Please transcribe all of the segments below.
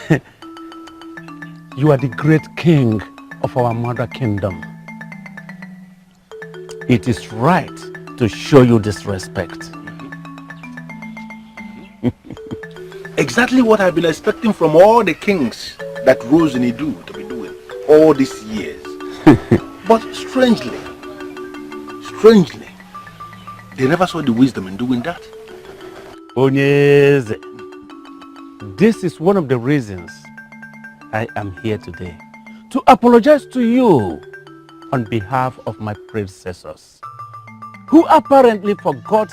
You are the great king of our mother kingdom. It is right to show you this respect. Exactly what I've been expecting from all the kings that rose in Idu to be doing all these years. But strangely, they never saw the wisdom in doing that. Onyeze, this is one of the reasons I am here today. To apologize to you on behalf of my predecessors, who apparently forgot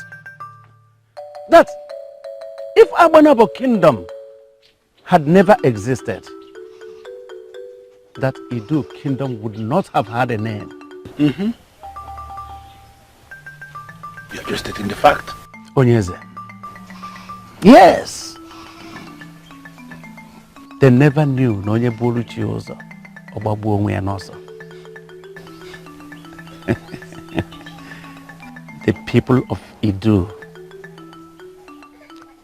that if Abanabo Kingdom had never existed, that Idu Kingdom would not have had a name. You're just stating the fact. Onyeze. Yes. They never knew Nonye Boluchi Ozo, Obabu Onwe Anoso. The people of Idu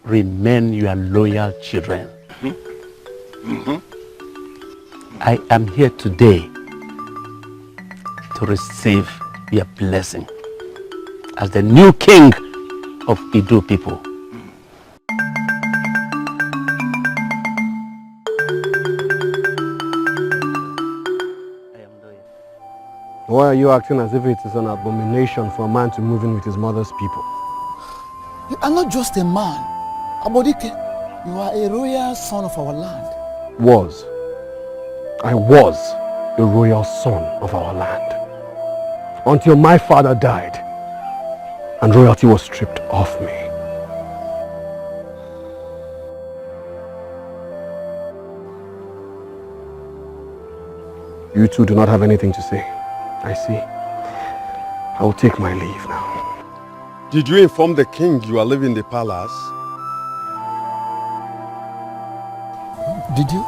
remain your loyal children. I am here today to receive your blessing as the new king of Idu people. Why are you acting as if it is an abomination for a man to move in with his mother's people? You are not just a man. Abodike, you are a royal son of our land. I was a royal son of our land. Until my father died and royalty was stripped off me. You two do not have anything to say. I see. I will take my leave now. Did you inform the king you are leaving the palace? Did you?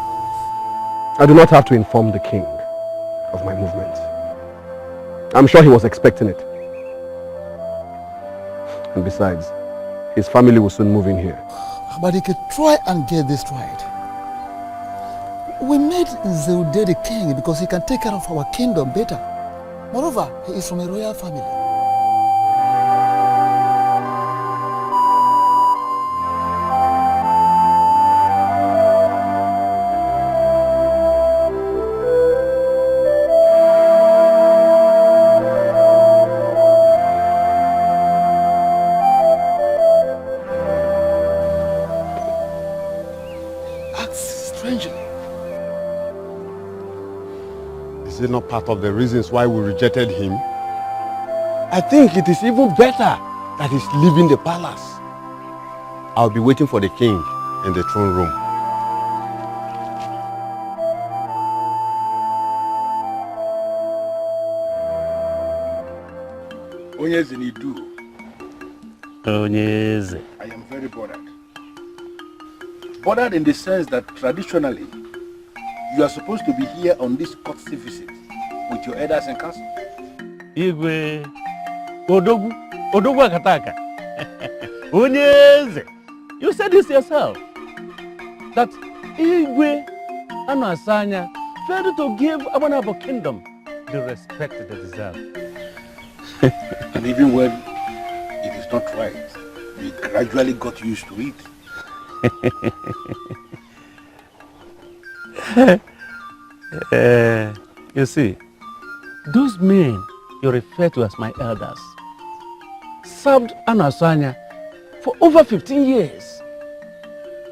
I do not have to inform the king of my movement. I'm sure he was expecting it. And besides, his family will soon move in here. Abadike, try and get this right. We made Zeude the king because he can take care of our kingdom better. Moreover, he is from a royal family. Is it not part of the reasons why we rejected him? I think it is even better that he's leaving the palace. I'll be waiting for the king in the throne room. Onyeze Nidu. Onyeze. I am very bothered. Bothered in the sense that traditionally, you are supposed to be here on this courtesy visit with your elders and council. Igwe, Odogu Akataka. Onyeze, you said this yourself. That Igwe and Asanya failed to give Abanabo Kingdom the respect they deserve. And even when it is not right, we gradually got used to it. You see, those men you refer to as my elders served Anasanya for over 15 years.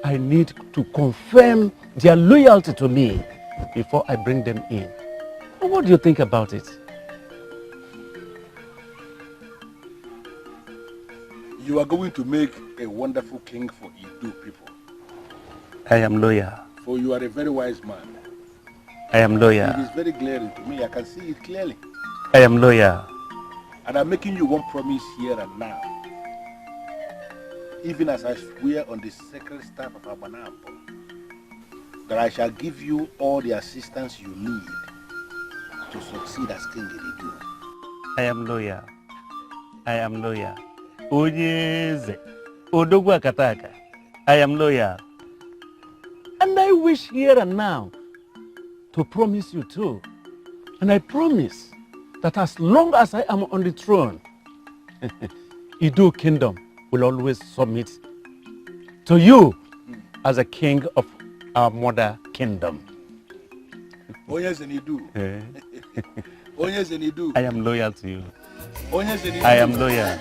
I need to confirm their loyalty to me before I bring them in. What do you think about it? You are going to make a wonderful king for Idu people. I am loyal. For you are a very wise man. I am loyal. It is very glaring to me. I can see it clearly. I am loyal. And I'm making you one promise here and now. Even as I swear on the sacred staff of Abanabo, that I shall give you all the assistance you need to succeed as king in Idu. I am loyal. I am loyal. Onyeze, Odogu Akataka. I am loyal. And I wish here and now to promise you too. And I promise that as long as I am on the throne, Idu Kingdom will always submit to you as a king of our mother kingdom. I am loyal to you. I am loyal.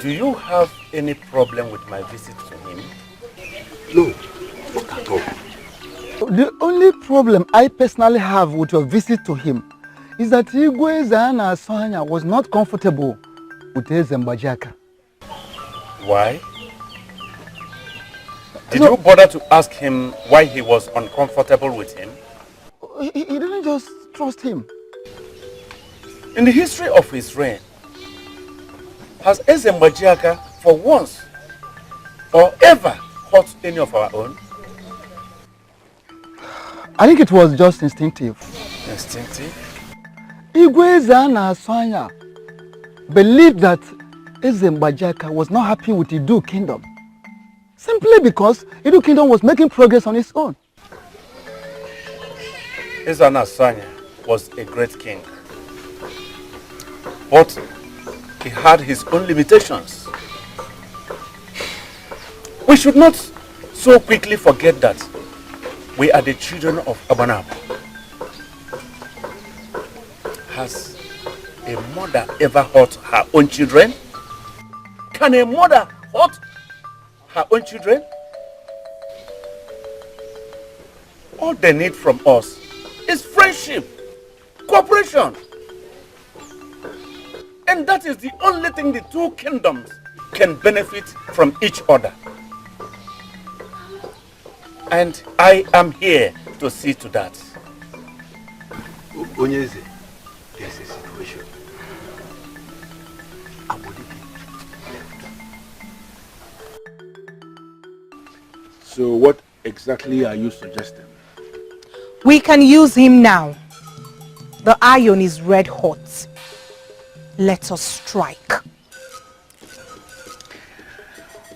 Do you have any problem with my visit to him? No, not at all. The only problem I personally have with your visit to him is that Igwe Zana Asanya was not comfortable with Ezembajaka. Why? Did you bother to ask him why he was uncomfortable with him? He didn't just trust him. In the history of his reign, has Ezembajaka for once or ever hurt any of our own? I think it was just instinctive. Instinctive? Igwe Zana Asanya believed that Ezembajaka was not happy with Idu Kingdom simply because Idu Kingdom was making progress on its own. Ezana Asanya was a great king, but he had his own limitations. We should not so quickly forget that we are the children of Abanab. Has a mother ever hurt her own children? Can a mother hurt her own children? All they need from us is friendship, cooperation. And that is the only thing the two kingdoms can benefit from each other. And I am here to see to that. Onyeze, there's a situation. So what exactly are you suggesting? We can use him now. The iron is red hot. Let us strike.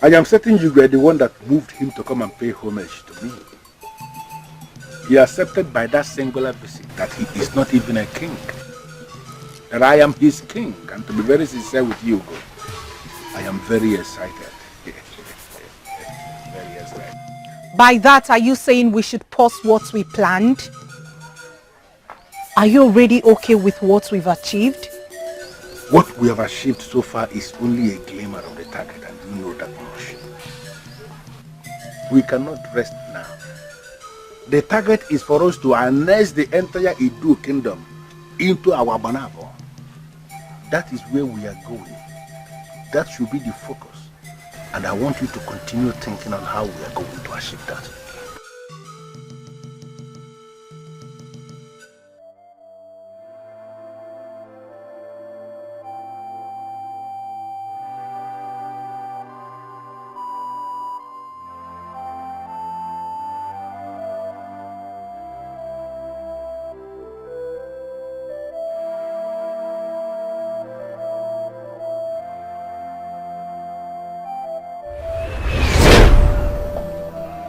I am certain you were the one that moved him to come and pay homage to me. He accepted by that singular visit that he is not even a king. That I am his king, and to be very sincere with you, I am very excited. Very excited. By that, are you saying we should pause what we planned? Are you already okay with what we've achieved? What we have achieved so far is only a glimmer of the target, and you know that much. We cannot rest now. The target is for us to harness the entire Idu kingdom into our Banabo. That is where we are going. That should be the focus. And I want you to continue thinking on how we are going to achieve that.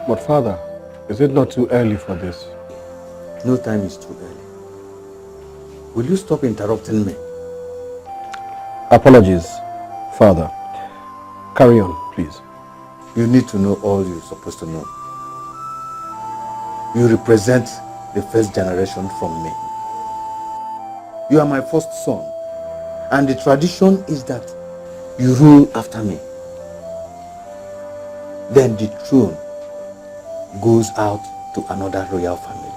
But Father, is it not too early for this? No time is too early. Will you stop interrupting me? Apologies, Father. Carry on, please. You need to know all you're supposed to know. You represent the first generation from me. You are my first son, and the tradition is that you rule after me. Then the throne goes out to another royal family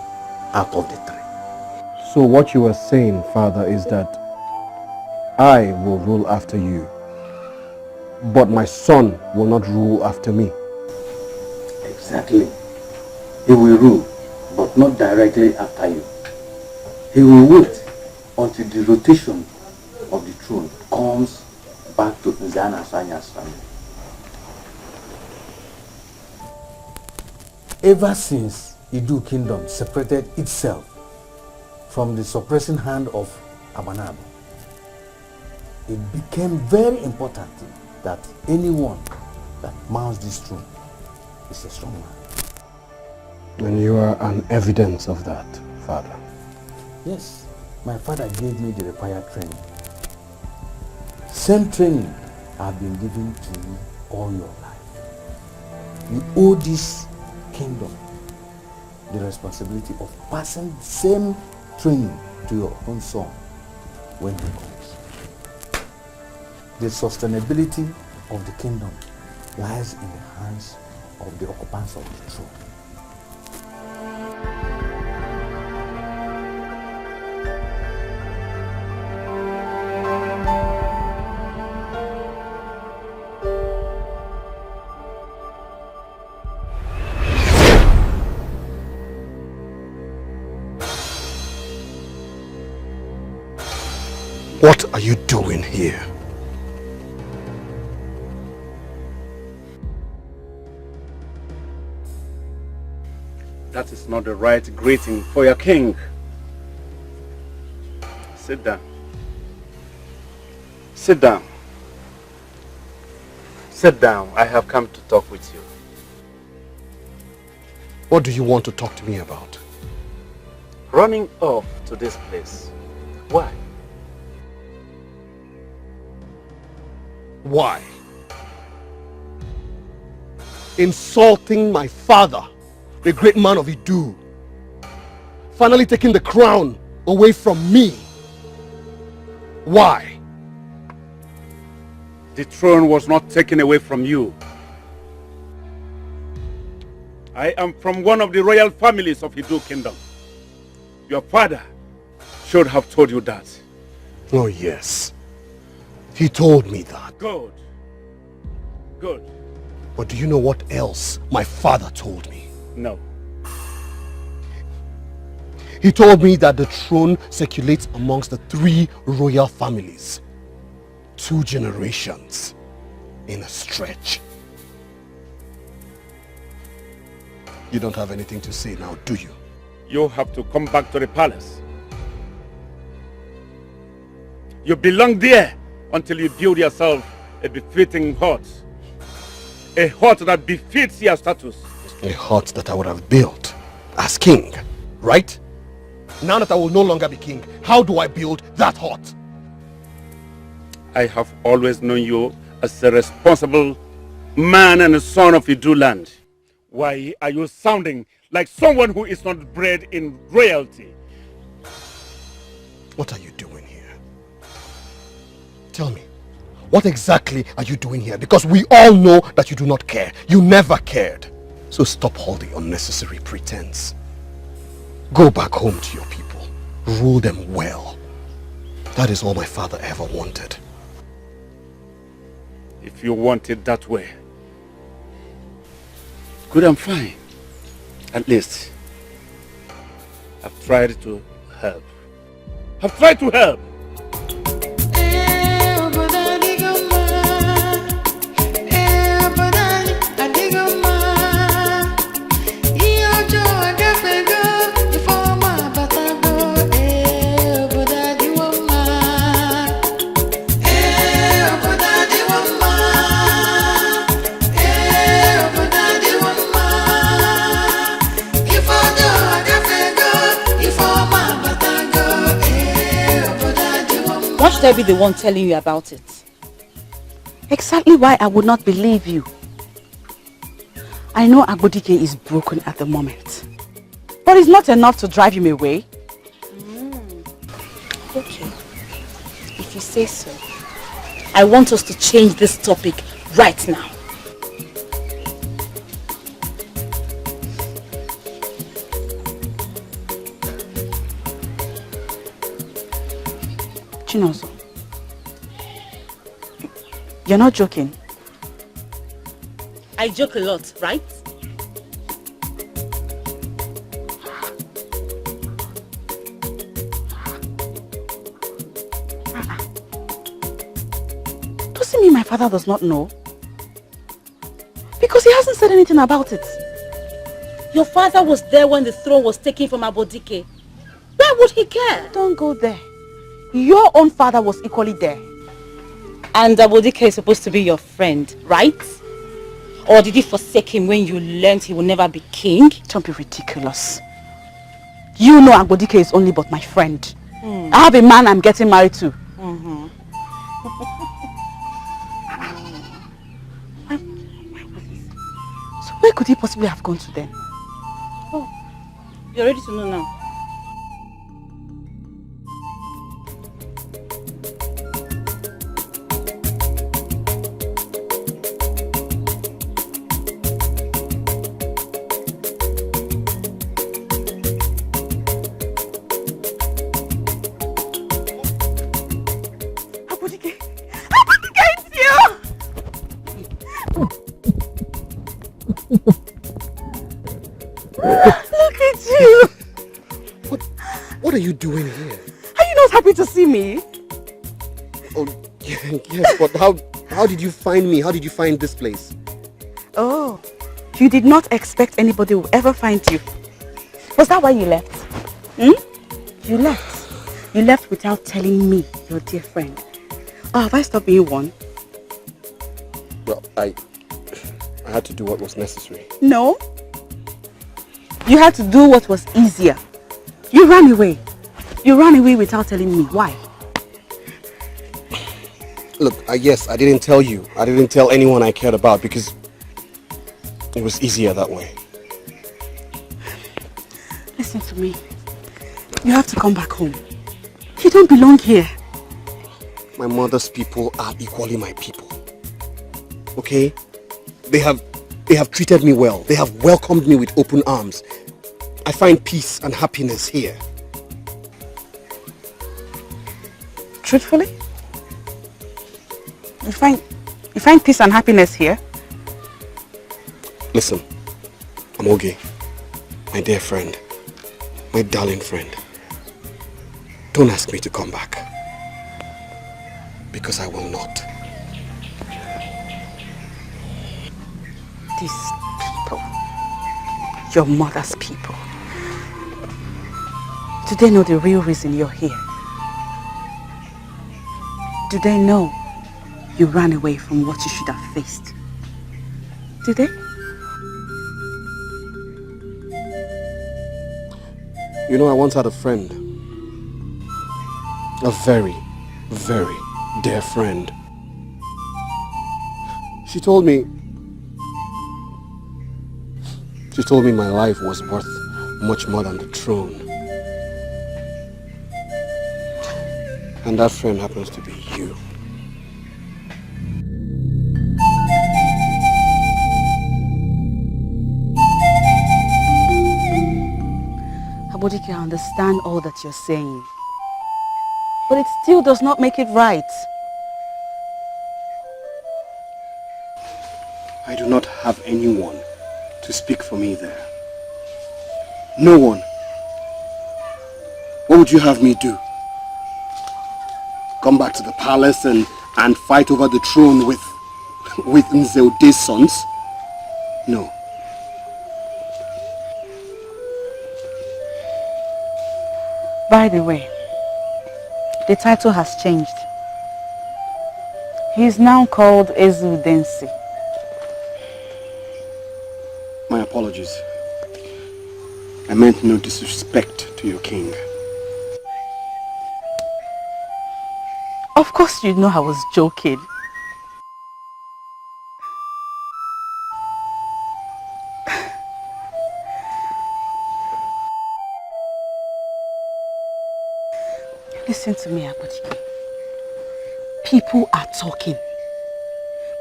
out of the three. So what you are saying, Father, is that I will rule after you, but my son will not rule after me. Exactly. He will rule, but not directly after you. He will wait until the rotation of the throne comes back to Nzana Sanya's family. Ever since Idu Kingdom separated itself from the suppressing hand of Abanabo, it became very important that anyone that mounts this throne is a strong man. And you are an evidence of that, Father. Yes, my father gave me the required training. Same training I've been giving to you all your life. You owe this kingdom the responsibility of passing the same training to your own son when he comes. The sustainability of the kingdom lies in the hands of the occupants of the throne. What are you doing here? That is not the right greeting for your king. Sit down. Sit down. Sit down. I have come to talk with you. What do you want to talk to me about? Running off to this place. Why? Why? Insulting my father, the great man of Idu. Finally taking the crown away from me. Why? The throne was not taken away from you. I am from one of the royal families of Idu Kingdom. Your father should have told you that. Oh yes. He told me that. Good. Good. But do you know what else my father told me? No. He told me that the throne circulates amongst the three royal families. 2 generations in a stretch. You don't have anything to say now, do you? You have to come back to the palace. You belong there until you build yourself a befitting hut. A hut that befits your status. A hut that I would have built as king, right? Now that I will no longer be king, how do I build that hut? I have always known you as a responsible man and a son of Idu land. Why are you sounding like someone who is not bred in royalty? What are you doing here? Tell me, what exactly are you doing here? Because we all know that you do not care. You never cared. So stop all the unnecessary pretense. Go back home to your people. Rule them well. That is all my father ever wanted. If you want it that way, good and fine. At least, I've tried to help. I've tried to help. Why should I be the one telling you about it? Exactly why I would not believe you. I know Agbodike is broken at the moment. But it's not enough to drive him away. Okay. If you say so. I want us to change this topic right now. Chinozo, you're not joking. I joke a lot, right? Doesn't mean my father does not know. Because he hasn't said anything about it. Your father was there when the throne was taken from Abodike. Why would he care? Don't go there. Your own father was equally there. And Abodike is supposed to be your friend, right? Or did you forsake him when you learned he would never be king? Don't be ridiculous. You know Abodike is only but my friend. I have a man I'm getting married to. So where could he possibly have gone to then? Oh, you're ready to know now. Look at you! What are you doing here? Are you not happy to see me? Oh, yes, but how did you find me? How did you find this place? Oh, you did not expect anybody will ever find you. Was that why you left? You left. You left without telling me, your dear friend. Oh, have I stopped being one? Well, I had to do what was necessary. No. You had to do what was easier. You ran away. You ran away without telling me. Why? Look, yes, I didn't tell you. I didn't tell anyone I cared about because it was easier that way. Listen to me. You have to come back home. You don't belong here. My mother's people are equally my people. Okay? They have treated me well. They have welcomed me with open arms. I find peace and happiness here. Truthfully? You find peace and happiness here? Listen, I'm okay. My dear friend. My darling friend. Don't ask me to come back. Because I will not. These people, your mother's people, do they know the real reason you're here? Do they know you ran away from what you should have faced? Do they? You know, I once had a friend. A very, very dear friend. She told me my life was worth much more than the throne. And that friend happens to be you. Abodike, I understand all that you're saying. But it still does not make it right. I do not have anyone to speak for me there. No one. What would you have me do? Come back to the palace and fight over the throne with Nzeude's sons? No. By the way, the title has changed. He is now called Ezudensi. My apologies. I meant no disrespect to your king. Of course you know I was joking. Listen to me, Abojike. People are talking.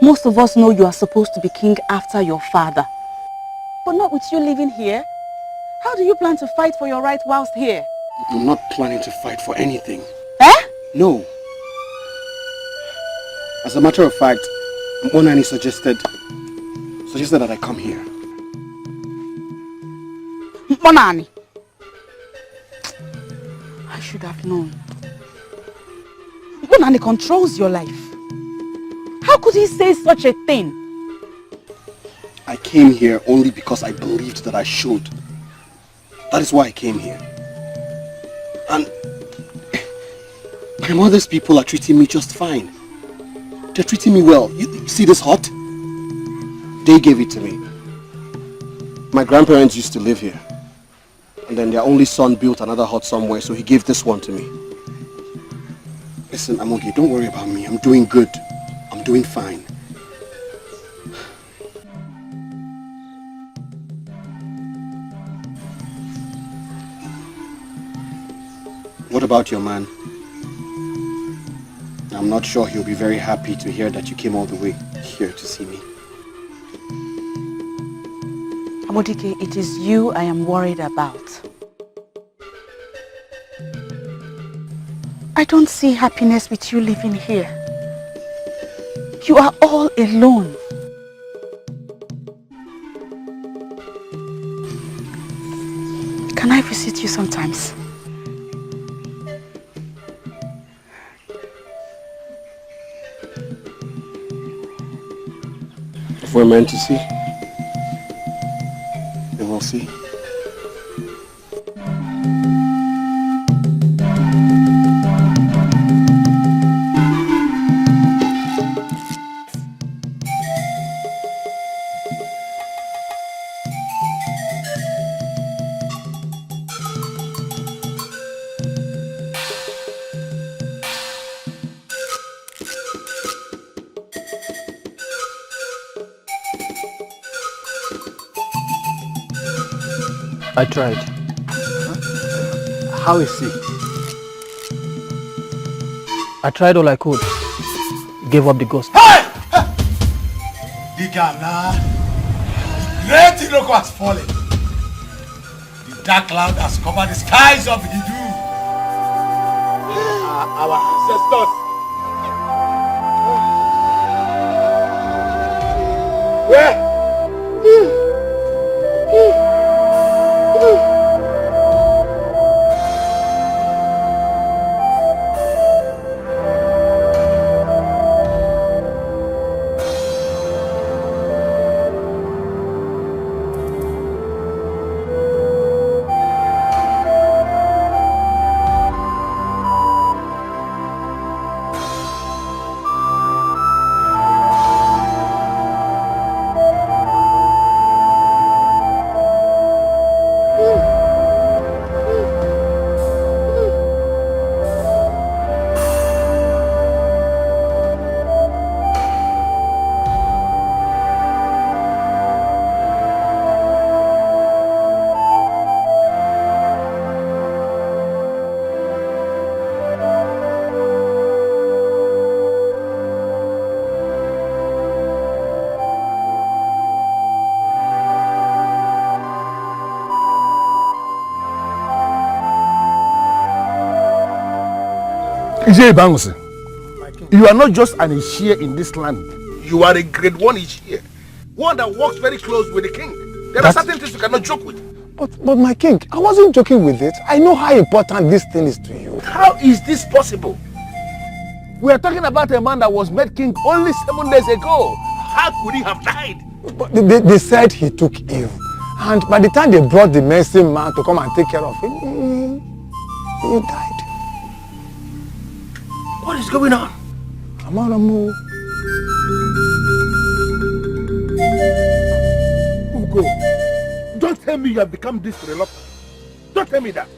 Most of us know you are supposed to be king after your father. But not with you living here. How do you plan to fight for your right whilst here? I'm not planning to fight for anything. Eh? No. As a matter of fact, Monani suggested that I come here. Monani! I should have known. Monani controls your life. How could he say such a thing? I came here only because I believed that I should. That is why I came here. And my mother's people are treating me just fine. They're treating me well. You see this hut? They gave it to me. My grandparents used to live here. And then their only son built another hut somewhere, so he gave this one to me. Listen, Amogi, don't worry about me. I'm doing good. I'm doing fine. What about your man? I'm not sure he'll be very happy to hear that you came all the way here to see me. Abodike, it is you I am worried about. I don't see happiness with you living here. You are all alone. Can I visit you sometimes? If we're meant to see, then we'll see. I tried. How is he? I tried all I could. Gave up the ghost. Hey! The Ghana, great Iroko has fallen. The dark cloud has covered the skies of Hidu. Our ancestors. Where? You are not just an Ishia in this land. You are a grade 1 Ishia. One that works very close with the king. There are certain things you cannot joke with. But my king, I wasn't joking with it. I know how important this thing is to you. How is this possible? We are talking about a man that was made king only 7 days ago. How could he have died? But they said he took ill. And by the time they brought the medicine man to come and take care of him, he died. What is going on? Amaramu. Ugo, don't tell me you have become this reluctant. Don't tell me that.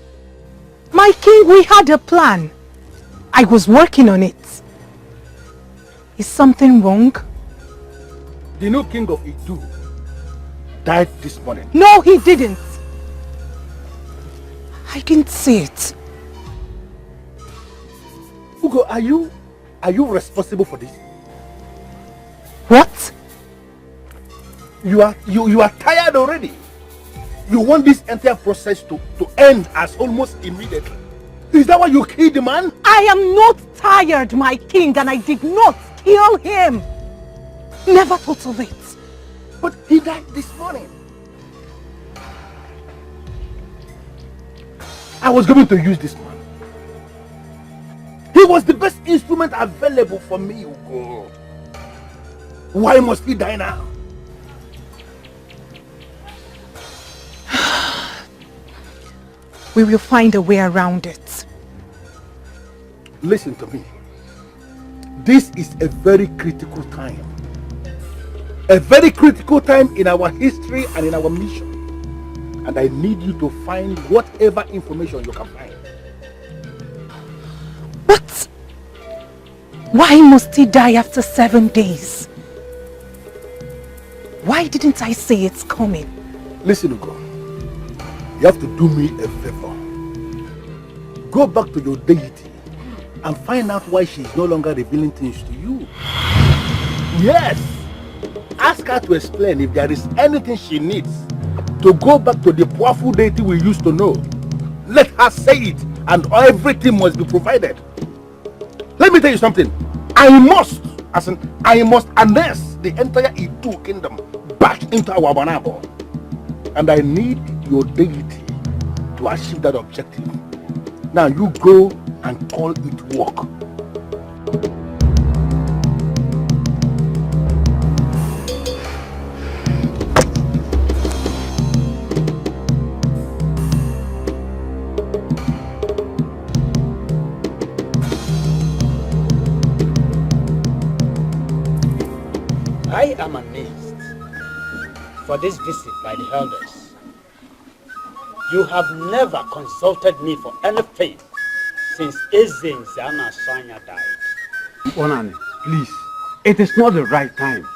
My king, we had a plan. I was working on it. Is something wrong? The new king of Idu died this morning. No, he didn't. I didn't see it. Ugo, are you responsible for this? What? You are tired already. You want this entire process to end as almost immediately. Is that why you killed the man? I am not tired, my king, and I did not kill him. Never thought of it. But he died this morning. I was going to use this man. He was the best instrument available for me, Ugo. Why must he die now? We will find a way around it. Listen to me. This is a very critical time. A very critical time in our history and in our mission. And I need you to find whatever information you can find. But why must he die after 7 days? Why didn't I say it's coming? Listen, Ugo. You have to do me a favor. Go back to your deity and find out why she is no longer revealing things to you. Yes! Ask her to explain if there is anything she needs to go back to the powerful deity we used to know. Let her say it, and everything must be provided. Let me tell you something. I must harness the entire Idu kingdom back into our Banabo. And I need your deity to achieve that objective. Now you go and call it work. I am amazed for this visit by the elders. You have never consulted me for anything since Ezen Zana Sanya died. Onani, please, it is not the right time.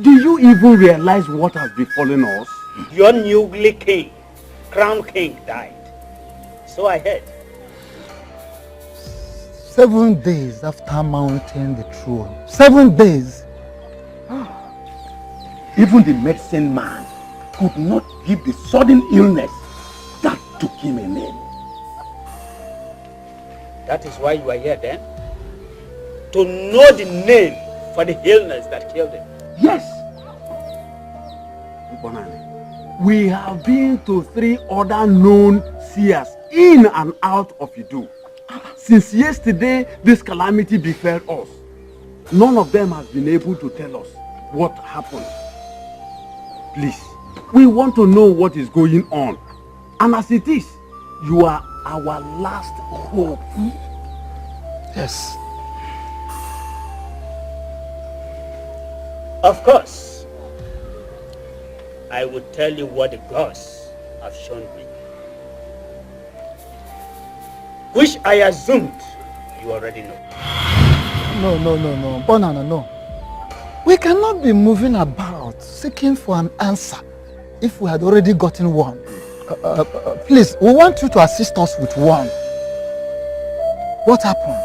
Do you even realize what has befallen us? Your newly king, crown king, died. So I heard. 7 days after mounting the throne. 7 days. Even the medicine man could not give the sudden illness that took him a name. That is why you are here then? To know the name for the illness that killed him. Yes. Bonani, we have been to 3 other known seers in and out of Idu. Since yesterday, this calamity befell us. None of them has been able to tell us what happened. Please, we want to know what is going on. And as it is, you are our last hope. Yes. Of course, I will tell you what the gods have shown me, which I assumed you already know. No. Banana, no. We cannot be moving about seeking for an answer if we had already gotten one. Please, we want you to assist us with one. What happened?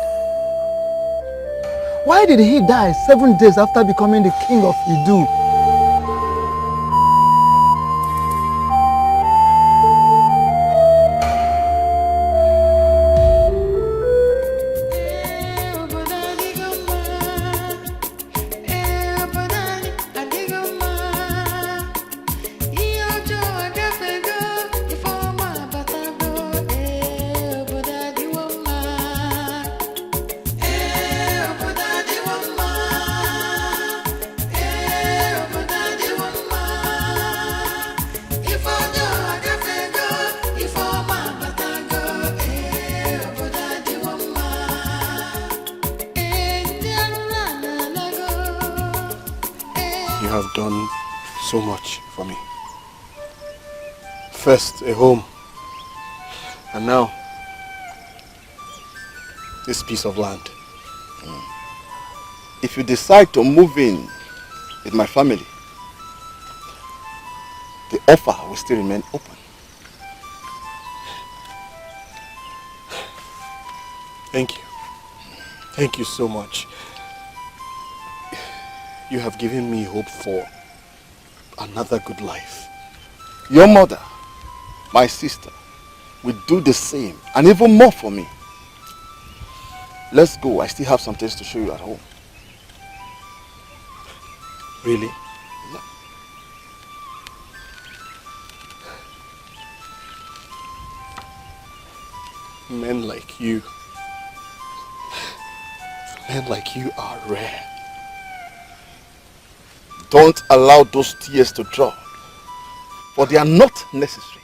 Why did he die 7 days after becoming the king of Idu? Done so much for me. First a home, and now this piece of land. If you decide to move in with my family, the offer will still remain open. Thank you. Thank you so much. You have given me hope for another good life. Your mother, my sister, will do the same and even more for me. Let's go. I still have some things to show you at home. Really? Yeah. Men like you are rare. Don't allow those tears to drop, for they are not necessary.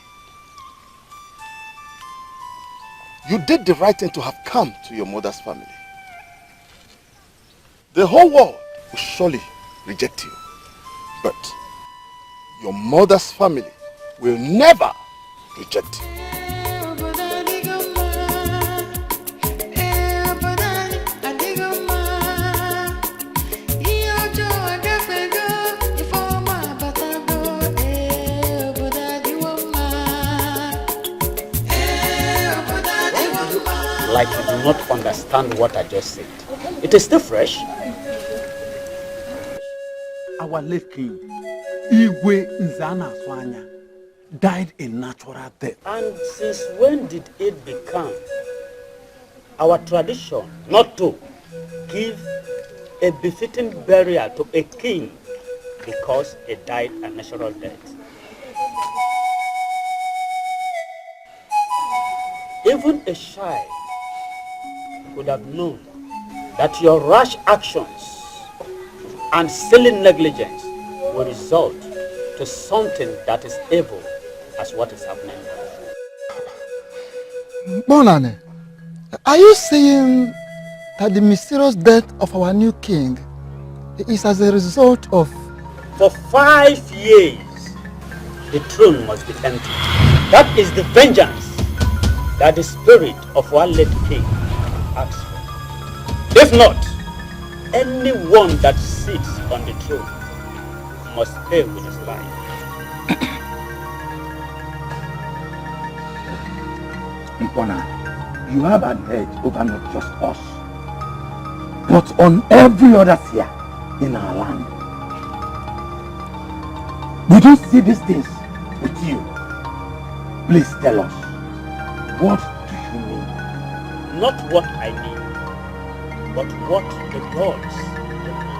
You did the right thing to have come to your mother's family. The whole world will surely reject you, but your mother's family will never reject you. Like you do not understand what I just said. It is still fresh. Our late king, Igwe Nzana Swanya, died a natural death. And since when did it become our tradition not to give a befitting burial to a king because he died a natural death? Even a child would have known that your rash actions and silly negligence will result to something that is evil as what is happening now. Bonane, are you saying that the mysterious death of our new king is as a result of... For 5 years, the throne must be empty. That is the vengeance that the spirit of our late king asks for. If not, anyone that sits on the throne must pay with his life. Mpona, you have an edge over not just us, but on every other seer in our land. We don't see these things with you. Please tell us, what do you mean? Not what I mean, but what the gods demand.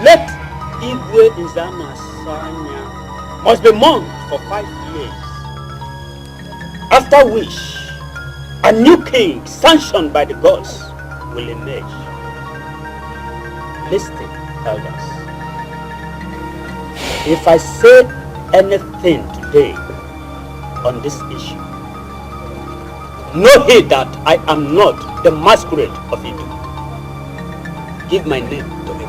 Let Igwe Nzana Sanya must be mourned for 5 years, after which a new king sanctioned by the gods will emerge. Listen, elders. If I say anything today on this issue, know heed that I am not the masquerade of Idu. Give my name to the good.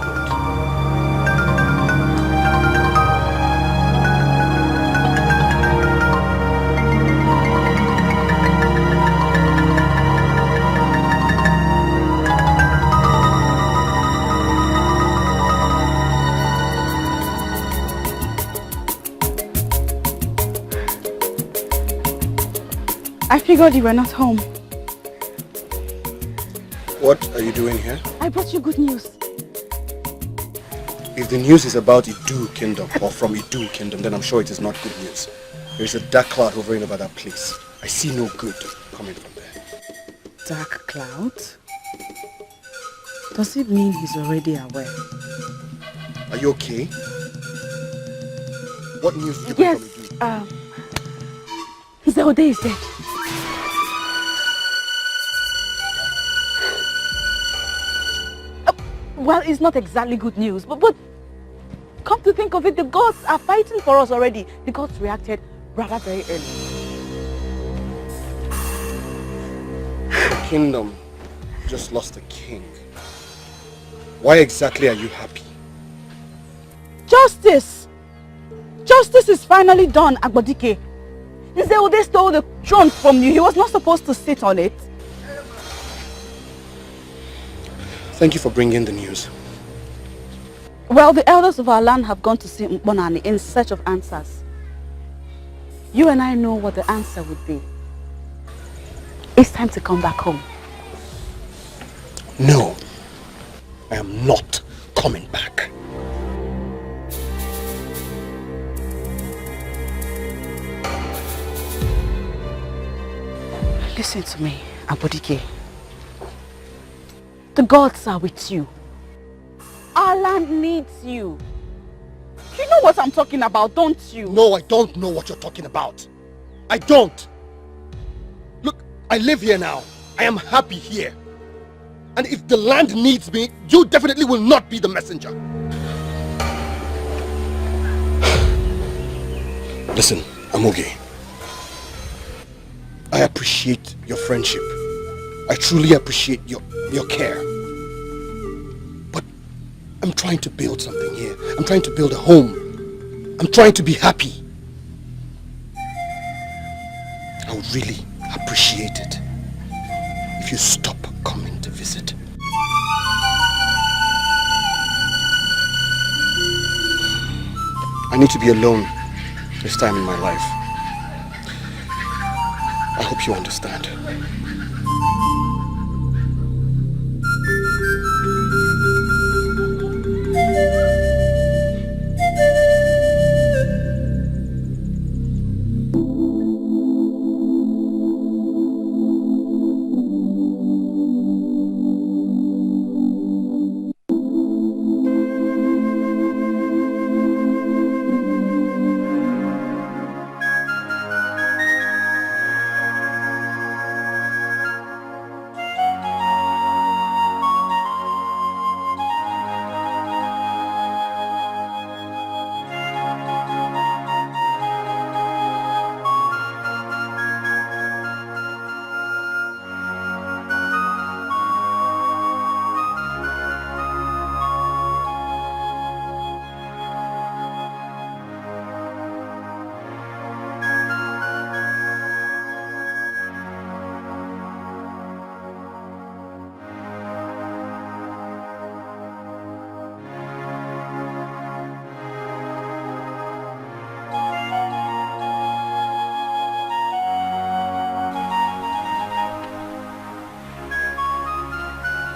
I figured you were not home. What are you doing here? I brought you good news. If the news is about Idu Kingdom or from Idu Kingdom, then I'm sure it is not good news. There is a dark cloud hovering over that place. I see no good coming from there. Dark cloud? Does it mean he's already aware? Are you okay? What news did you bring from Idu? Yes, Zelde is dead. Well, it's not exactly good news, but come to think of it, the gods are fighting for us already. The gods reacted rather very early. The kingdom just lost a king. Why exactly are you happy? Justice! Justice is finally done, Agbodike. Nzelde stole the throne from you. He was not supposed to sit on it. Thank you for bringing the news. Well, the elders of our land have gone to see Mbonani in search of answers. You and I know what the answer would be. It's time to come back home. No, I am not coming back. Listen to me, Abodike. The gods are with you. Our land needs you. You know what I'm talking about, don't you? No, I don't know what you're talking about. I don't. Look, I live here now. I am happy here. And if the land needs me, you definitely will not be the messenger. Listen, Amoge. I appreciate your friendship. I truly appreciate your care. But I'm trying to build something here. I'm trying to build a home. I'm trying to be happy. I would really appreciate it if you stop coming to visit. I need to be alone this time in my life. I hope you understand.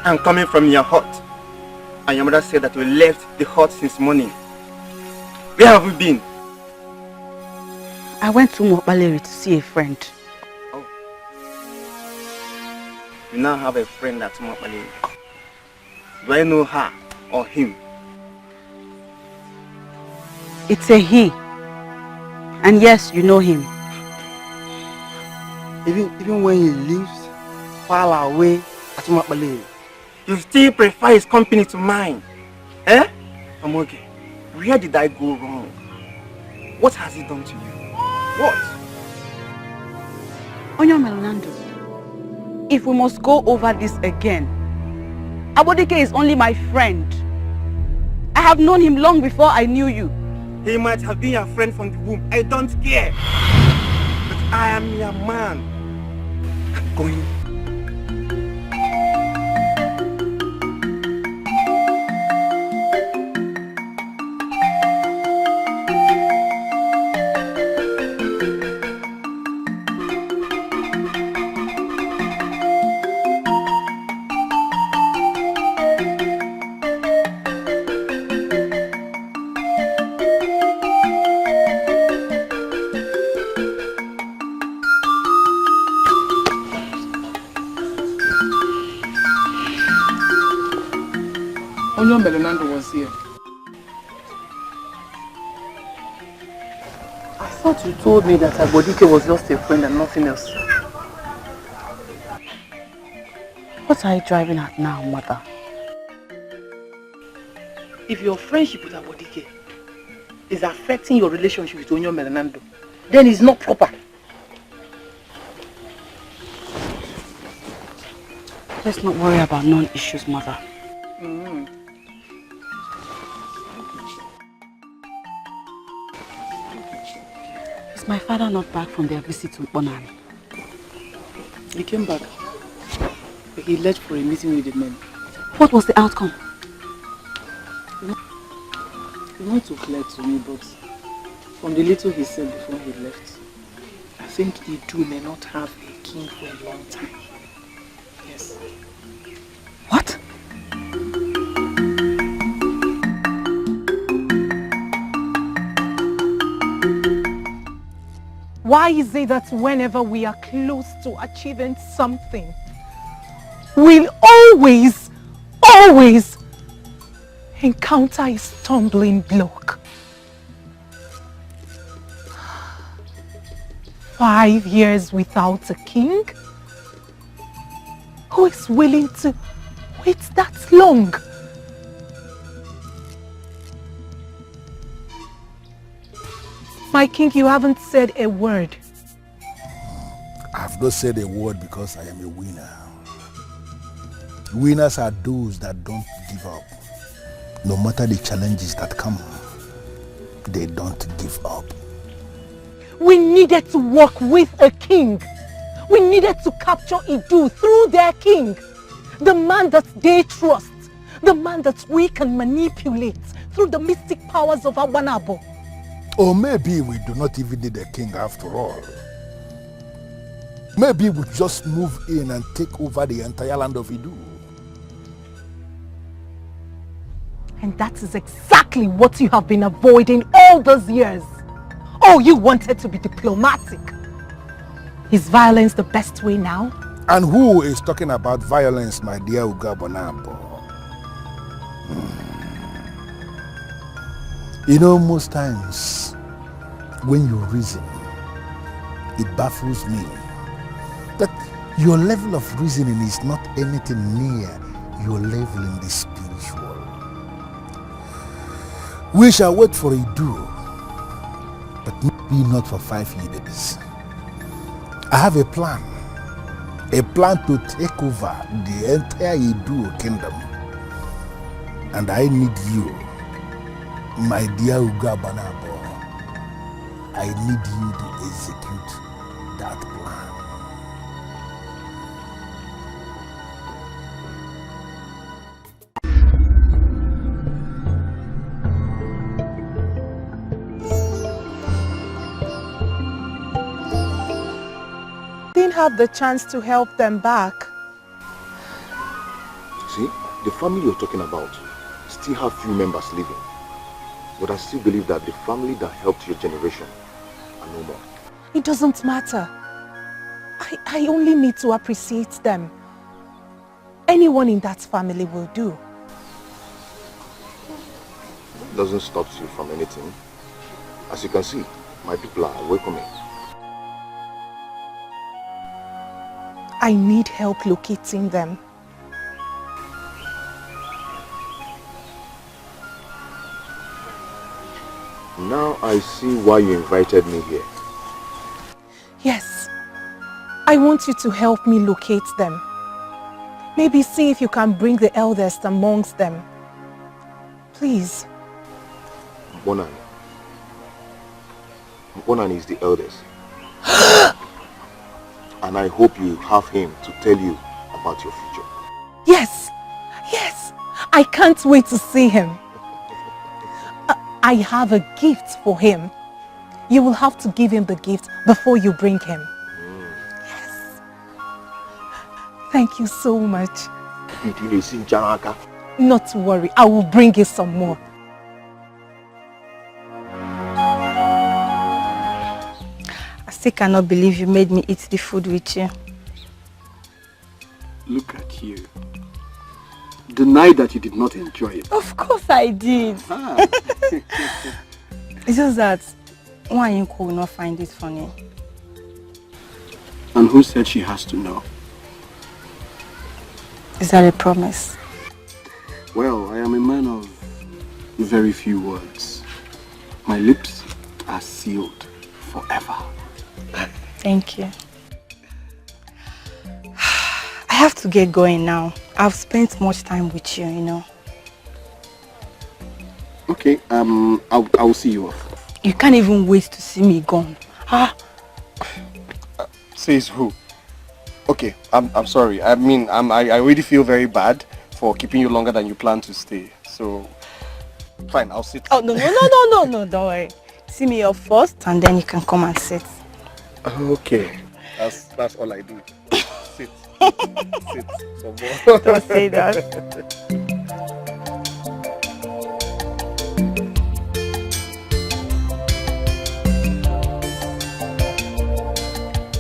I'm coming from your hut, and your mother said that we left the hut since morning. Where have we been? I went to Mokbaleri to see a friend. Oh. You now have a friend at Mokbaleri. Do I know her or him? It's a he. And yes, you know him. Even when he lives far away at Mokbaleri, you still prefer his company to mine. Eh? Amoge, where did I go wrong? What has he done to you? What? Onyo Melinando, if we must go over this again, Abodike is only my friend. I have known him long before I knew you. He might have been your friend from the womb. I don't care. But I am your man. I'm going. Leonard was here. I thought you told me that Abodike was just a friend and nothing else. What are you driving at now, mother? If your friendship with Abodike is affecting your relationship with Onyo Melinando, then it's not proper. Let's not worry about non-issues, mother. Is my father not back from their visit to Bonan? He came back. He left for a meeting with the men. What was the outcome? It's not too clear to me, but from the little he said before he left, I think Idu may not have a king for a long time. Yes. What? Why is it that whenever we are close to achieving something, we'll always encounter a stumbling block? 5 years without a king? Who is willing to wait that long? My king, you haven't said a word. I've not said a word because I am a winner. Winners are those that don't give up. No matter the challenges that come, they don't give up. We needed to work with a king. We needed to capture Idu through their king. The man that they trust. The man that we can manipulate through the mystic powers of Abanabo. Or maybe we do not even need a king after all. Maybe we just move in and take over the entire land of Idu. And that is exactly what you have been avoiding all those years. Oh, you wanted to be diplomatic. Is violence the best way now? And who is talking about violence, my dear Ugabonambo? You know, most times when you reason, it baffles me that your level of reasoning is not anything near your level in the spiritual. We shall wait for Idu, but maybe not for 5 years. I have a plan to take over the entire Idu kingdom, and I need you, my dear Ugabanabo. I need you to execute that plan. Didn't have the chance to help them back. See, the family you're talking about still have few members living. But I still believe that the family that helped your generation are no more. It doesn't matter. I only need to appreciate them. Anyone in that family will do. It doesn't stop you from anything. As you can see, my people are welcoming. I need help locating them. Now I see why you invited me here. Yes. I want you to help me locate them. Maybe see if you can bring the eldest amongst them. Please. Mponani is the eldest. And I hope you have him to tell you about your future. Yes. Yes. I can't wait to see him. I have a gift for him. You will have to give him the gift before you bring him. Yes. Thank you so much. Not to worry, I will bring you some more. I still cannot believe you made me eat the food with you. Look at you. Deny that you did not enjoy it. Of course I did. It's just that Wanyinko will not find it funny. And who said she has to know? Is that a promise? Well, I am a man of very few words. My lips are sealed forever. Thank you. I have to get going now. I've spent much time with you, you know. Okay, I will see you off. You can't even wait to see me gone. Says who? Okay, I'm sorry. I mean, I already feel very bad for keeping you longer than you planned to stay. So, fine, I'll sit. Oh, no, don't worry. See me off first and then you can come and sit. Okay. That's all I do. Sit. Sit. Don't say that.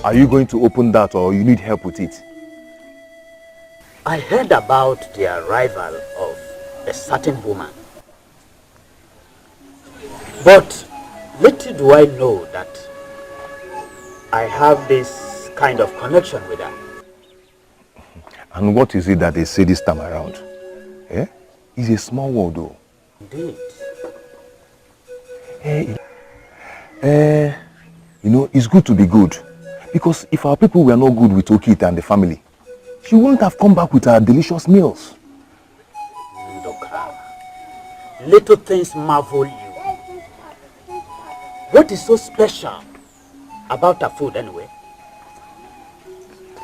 Are you going to open that or you need help with it? I heard about the arrival of a certain woman. But little do I know that I have this kind of connection with her. And what is it that they say this time around? Eh? It's a small world though. Indeed. You know, it's good to be good. Because if our people were not good with Okita and the family, she wouldn't have come back with her delicious meals. Ndoka, little things marvel you. What is so special about her food anyway?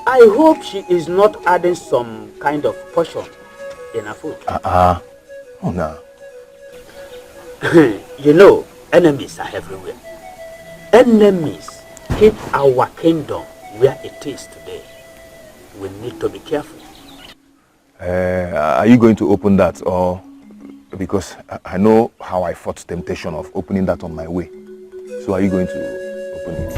I hope she is not adding some kind of portion in her food. Oh no. You know, enemies are everywhere. Enemies keep our kingdom where it is today. We need to be careful. Are you going to open that or because I know how I fought temptation of opening that on my way. So are you going to open it?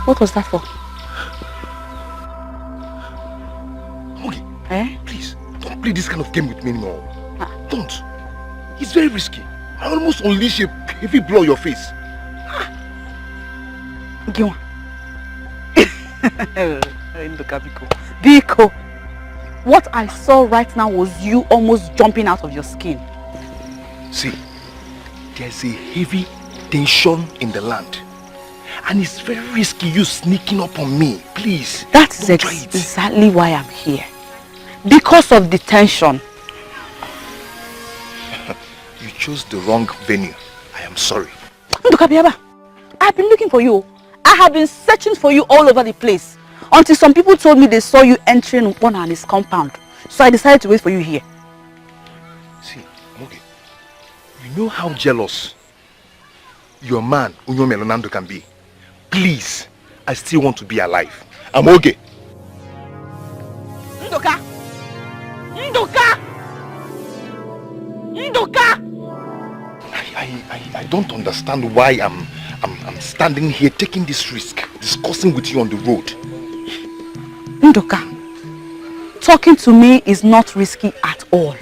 What was that for? Okay. Please, don't play this kind of game with me anymore. Don't. It's very risky. I almost unleash a heavy blow on your face. Giwa. Biko. What I saw right now was you almost jumping out of your skin. See, there's a heavy tension in the land. And it's very risky you sneaking up on me. Please. That is exactly why I'm here. Because of the tension. You chose the wrong venue. I am sorry. Ndukabiaba, I've been looking for you. I have been searching for you all over the place. Until some people told me they saw you entering one and his compound. So I decided to wait for you here. See, Mogi, you know how jealous your man, Unyo Melonando, can be. Please, I still want to be alive. I'm okay. Ndoka! Ndoka! Ndoka! I don't understand why I'm standing here taking this risk, discussing with you on the road. Ndoka, talking to me is not risky at all.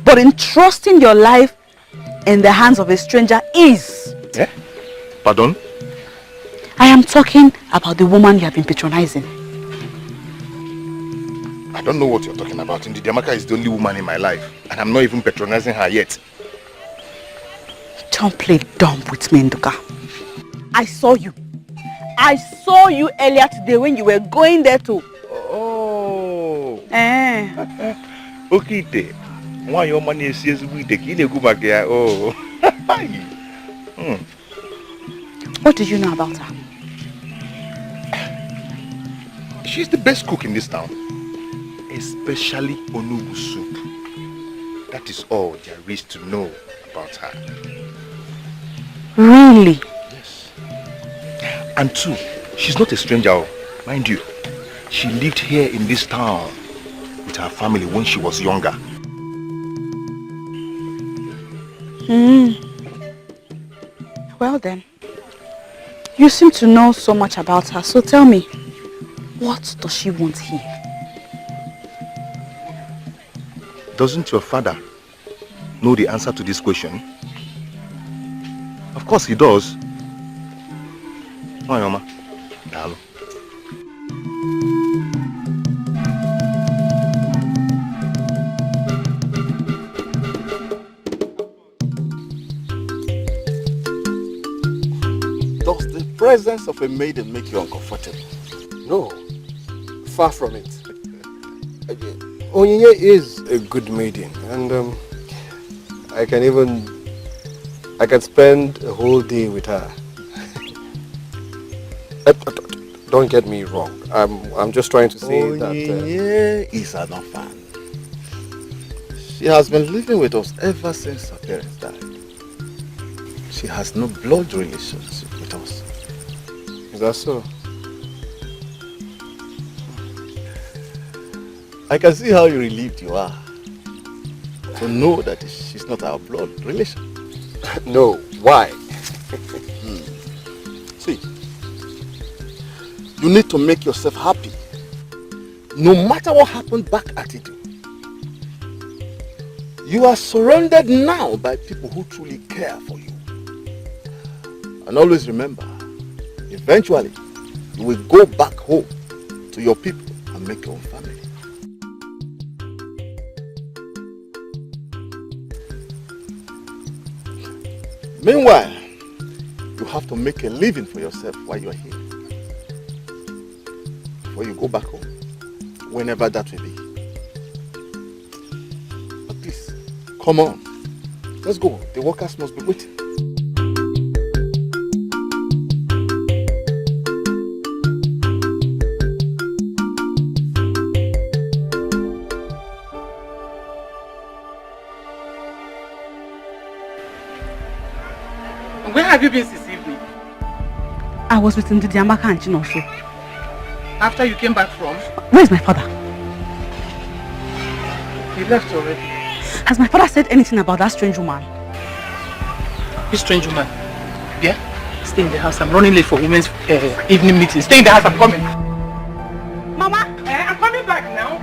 But entrusting your life in the hands of a stranger is. Eh? Pardon? I am talking about the woman you have been patronizing. I don't know what you're talking about. Indeed, Amaka is the only woman in my life. And I'm not even patronizing her yet. Don't play dumb with me, Nduka. I saw you. I saw you earlier today when you were going there too. Oh. Okay. Why your money is we take go back here? Oh. What do you know about her? She's the best cook in this town. Especially onubu soup. That is all there is to know about her. Really? Yes. And two, she's not a stranger, mind you. She lived here in this town with her family when she was younger. Well then, you seem to know so much about her, so tell me, what does she want here? Doesn't your father know the answer to this question? Of course he does. Mama. Hello. Does the presence of a maiden make you uncomfortable? No, far from it. Onyinye is a good maiden, and I can spend a whole day with her. Don't get me wrong. I'm just trying to say that Onyinye is an orphan. She has been living with us ever since her parents died. She has no blood relationship with us. Is that so? I can see how relieved you are to know that she's not our blood relation. No, why? See, you need to make yourself happy, no matter what happened back at Idu. You are surrounded now by people who truly care for you. And always remember, eventually, you will go back home to your people and make your own family. Meanwhile, you have to make a living for yourself while you are here. Before you go back home, whenever that will be. But please, come on. Let's go. The workers must be waiting. Where have you been since evening? I was with Ndidi Amaka and Chinosho. After you came back from? Where is my father? He left already. Has my father said anything about that strange woman? This strange woman? Yeah? Stay in the house. I'm running late for women's evening meeting. Stay in the house. I'm coming. Mama? I'm coming back now.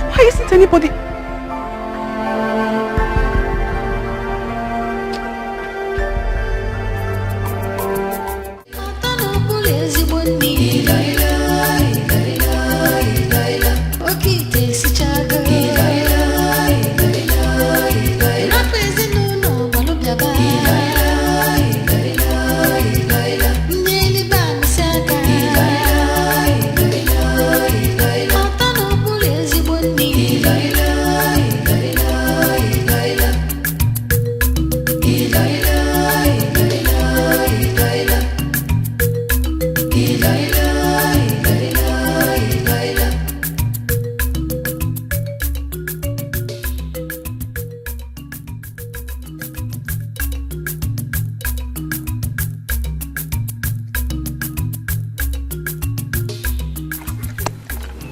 Why isn't anybody?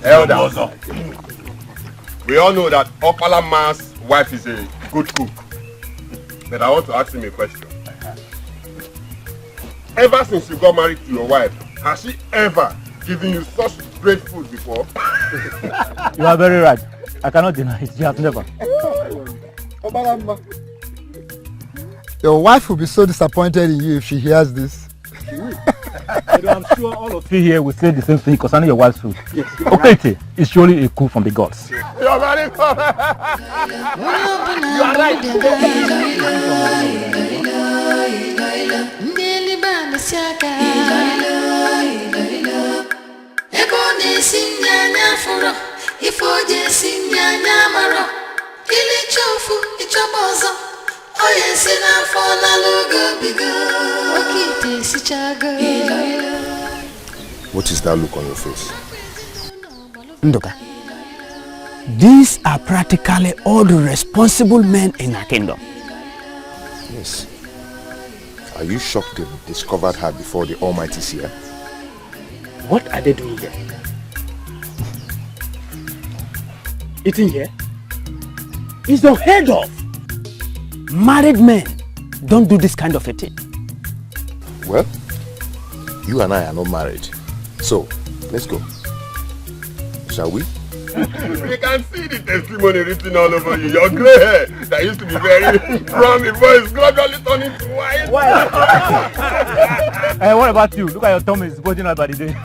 Elder, we all know that Opala Man's wife is a good cook. But I want to ask him a question. Ever since you got married to your wife, has she ever given you such great food before? You are very right. I cannot deny it. She has never. Your wife will be so disappointed in you if she hears this. I'm sure all of you here will say the same thing concerning your wife's food. Yes, okay, it's surely a coup from the gods. You are very correct. You are right. What is that look on your face? Ndoka, these are practically all the responsible men in our kingdom. Yes. Are you shocked they discovered her before the Almighty Seer? What are they doing here? Eating here? It's unheard of. Married men don't do this kind of a thing. Well, you and I are not married. So, let's go. Shall we? We can see the testimony written all over you. Your grey hair that used to be very brown before is gradually turning to white. Hey, what about you? Look at your tummy, it's bulging out by the day.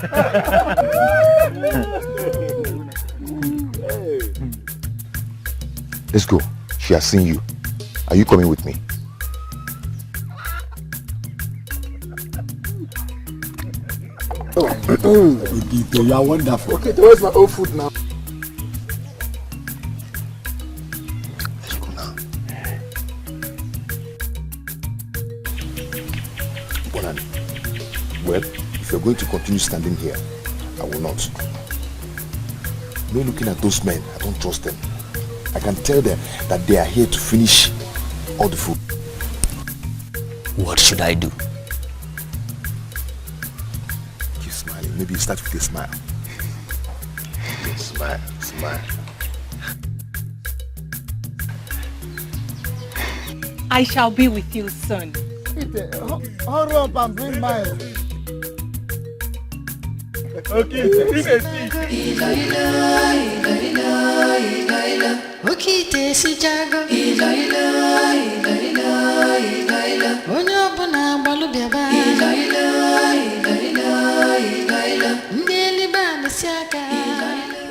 Let's go. She has seen you. Are you coming with me? You are wonderful. Okay, where's my old food now? Let's go now. Bonani, well, if you're going to continue standing here, I will not. No looking at those men, I don't trust them. I can tell them that they are here to finish all the food. What should I do? Keep smiling. Maybe you start with a smile. Yes, smile, smile. I shall be with you soon. Hurry up and bring mine. Okay,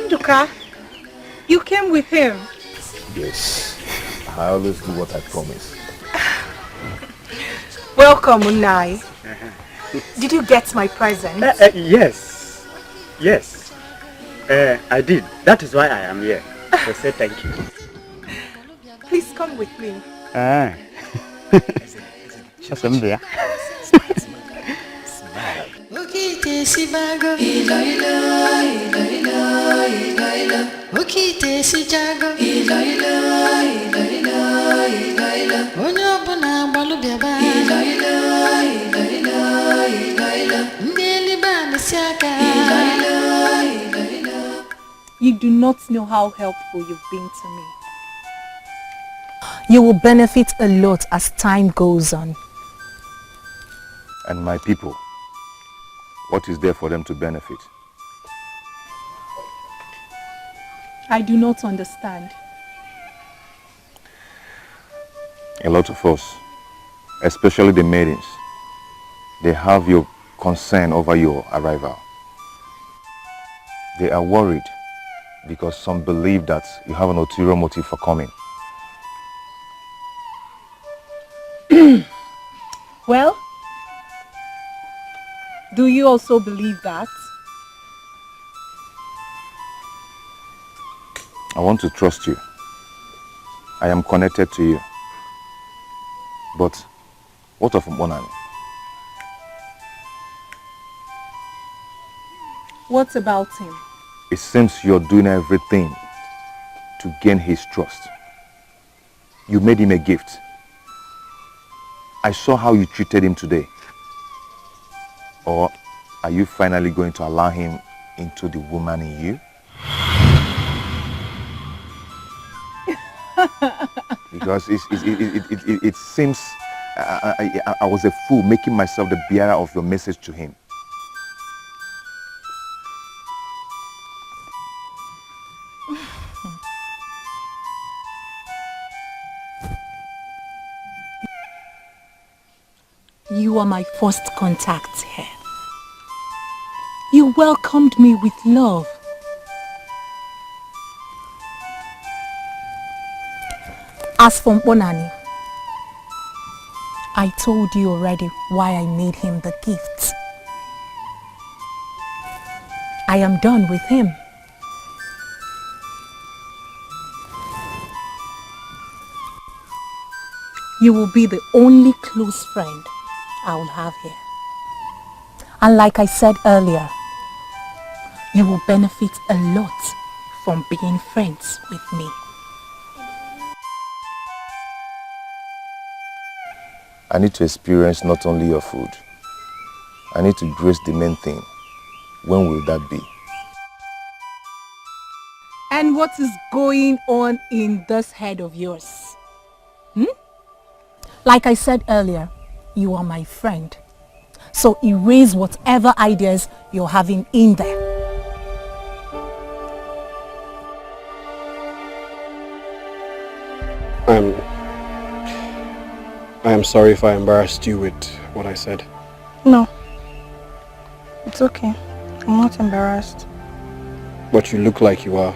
Nduka, you came with him. Yes, I always do what I promise. Welcome, Unai. Did you get my present? Yes. Yes. I did. That is why I am here. To say thank you. Please come with me. Smile. You do not know how helpful you've been to me. You will benefit a lot as time goes on. And my people, what is there for them to benefit? I do not understand. A lot of us, especially the maidens, they have your concern over your arrival. They are worried because some believe that you have an ulterior motive for coming. Well, do you also believe that? I want to trust you. I am connected to you. But what of Mbonani? What about him? It seems you're doing everything to gain his trust. You made him a gift. I saw how you treated him today. Or are you finally going to allow him into the woman in you? Because it seems I was a fool making myself the bearer of your message to him. You are my first contact here. You welcomed me with love. As for Mbonani, I told you already why I made him the gift. I am done with him. You will be the only close friend I will have here. And like I said earlier, you will benefit a lot from being friends with me. I need to experience not only your food. I need to grace the main thing. When will that be? And what is going on in this head of yours? Like I said earlier, you are my friend. So erase whatever ideas you're having in there. I am sorry if I embarrassed you with what I said. No. It's okay. I'm not embarrassed. But you look like you are.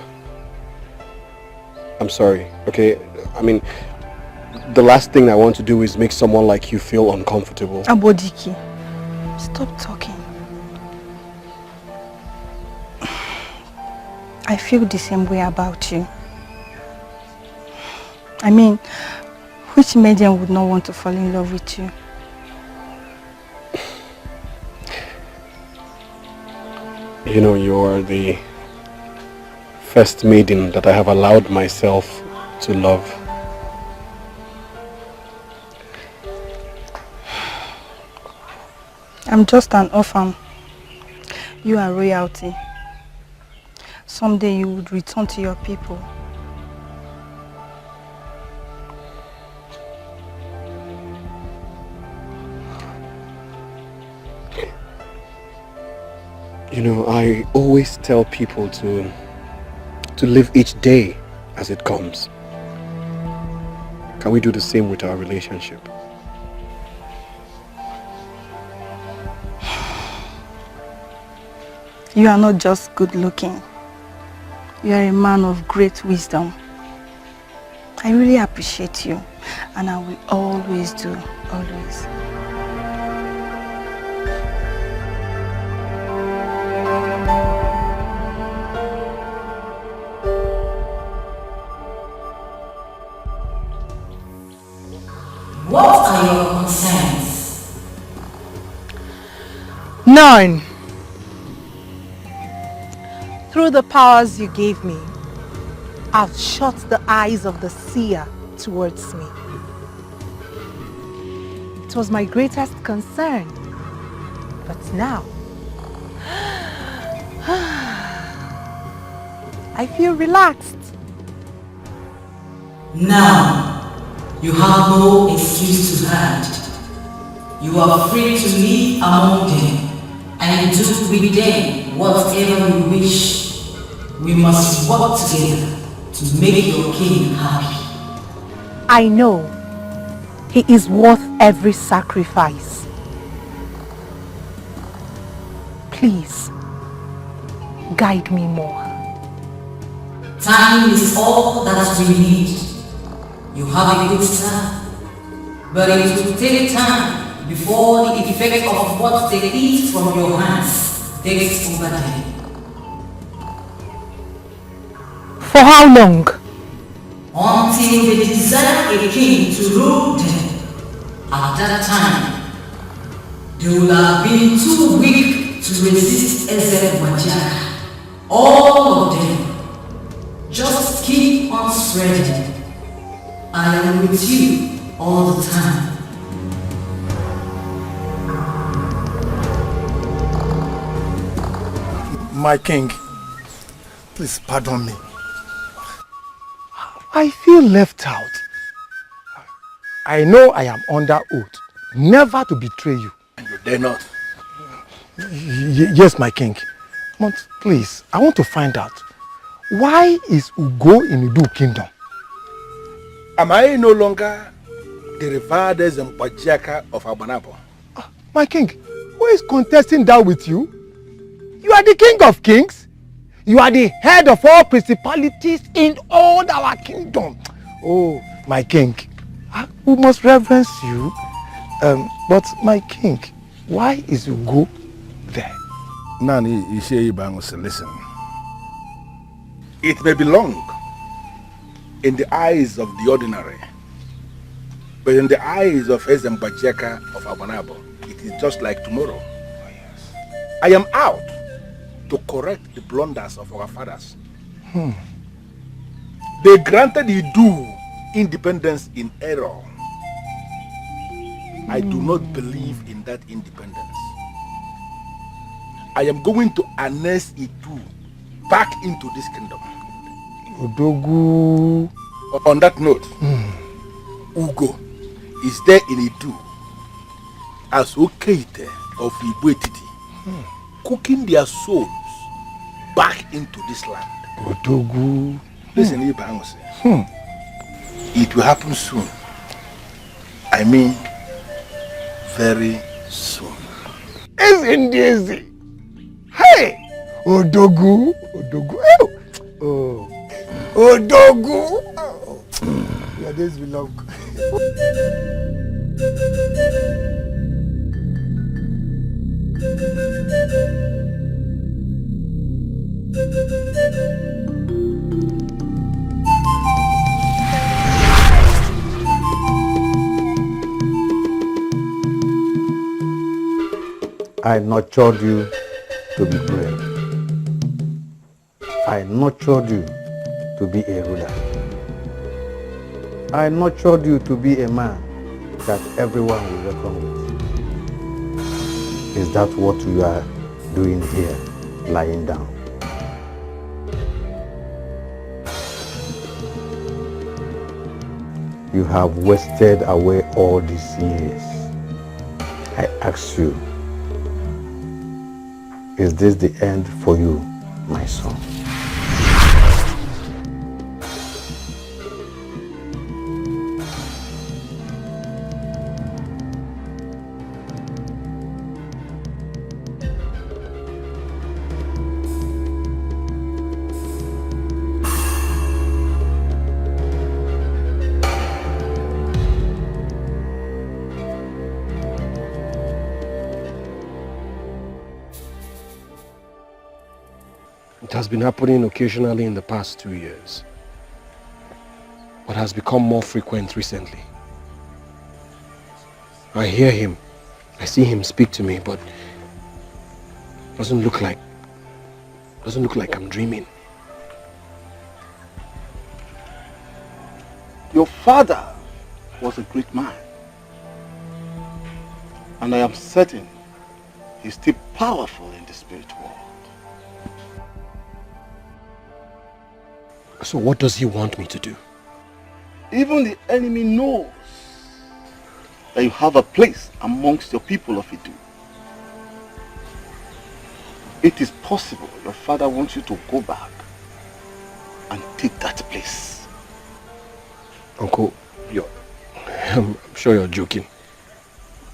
I'm sorry, okay? I mean, the last thing I want to do is make someone like you feel uncomfortable. Abodiki, stop talking. I feel the same way about you. I mean, which Maiden would not want to fall in love with you? You know, you are the first maiden that I have allowed myself to love. I'm just an orphan. You are royalty. Someday you would return to your people. You know, I always tell people to live each day as it comes. Can we do the same with our relationship? You are not just good looking. You are a man of great wisdom. I really appreciate you, and I will always do, always. What are your concerns? None. Through the powers you gave me, I've shut the eyes of the seer towards me. It was my greatest concern. But now, I feel relaxed. Now, you have no excuse to hide. You are free to live among them and do with them whatever you wish. We must work together to make your king happy. I know he is worth every sacrifice. Please, guide me more. Time is all that we need. You have a good start, but it will take time before the effect of what they eat from your hands takes over them. For how long? Until they desire a king to rule them. At that time, they will have been too weak to resist Ezek. All of them. Just keep on spreading. I am with you all the time. My king, please pardon me. I feel left out. I know I am under oath never to betray you. And you dare not. Yes, my king. But please, I want to find out, why is Ugo in Udu kingdom? Am I no longer the revered Zembajaka of Abanabo? My king, who is contesting that with you? You are the king of kings. You are the head of all principalities in all our kingdom. Oh, my king, we must reverence you. But my king, why is Ugo there? Nani Ishe listen. It may be long in the eyes of the ordinary, but in the eyes of Ezembajeka of Abanabo, it is just like tomorrow. Oh, yes. I am out to correct the blunders of our fathers. They granted Idu independence in error. I do not believe in that independence. I am going to annex Idu back into this kingdom. Odogu. On that note, Ugo is there in Idu as Okeite of Ibuetiti, cooking their souls back into this land. Odogu. Listen, it will happen soon. I mean, very soon. Isn't easy? Hey, Odogu, Odogu, oh, Odogu. Oh. Yeah, this belong. I nurtured you to be brave. I nurtured you to be a ruler. I nurtured you to be a man that everyone will reckon with. Is that what you are doing here, lying down? You have wasted away all these years. I ask you, is this the end for you, my son? It has been happening occasionally in the past 2 years, but has become more frequent recently. I hear him, I see him speak to me, but doesn't look like I'm dreaming. Your father was a great man, and I am certain he's still powerful in the spirit world. So what does he want me to do? Even the enemy knows that you have a place amongst your people of Idu. It is possible your father wants you to go back and take that place. Uncle, I'm sure you're joking.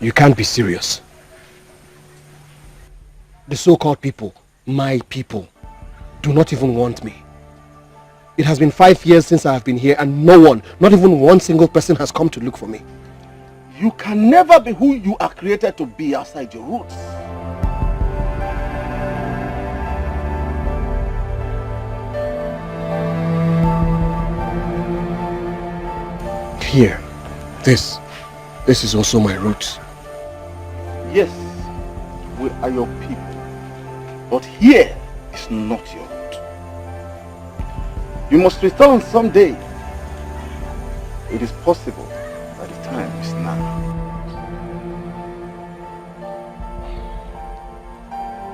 You can't be serious. The so-called people, my people, do not even want me. It has been 5 years since I have been here and no one, not even one single person has come to look for me. You can never be who you are created to be outside your roots. Here, this is also my roots. Yes, we are your people, but here is not your root. You must return someday. It is possible that the time is now.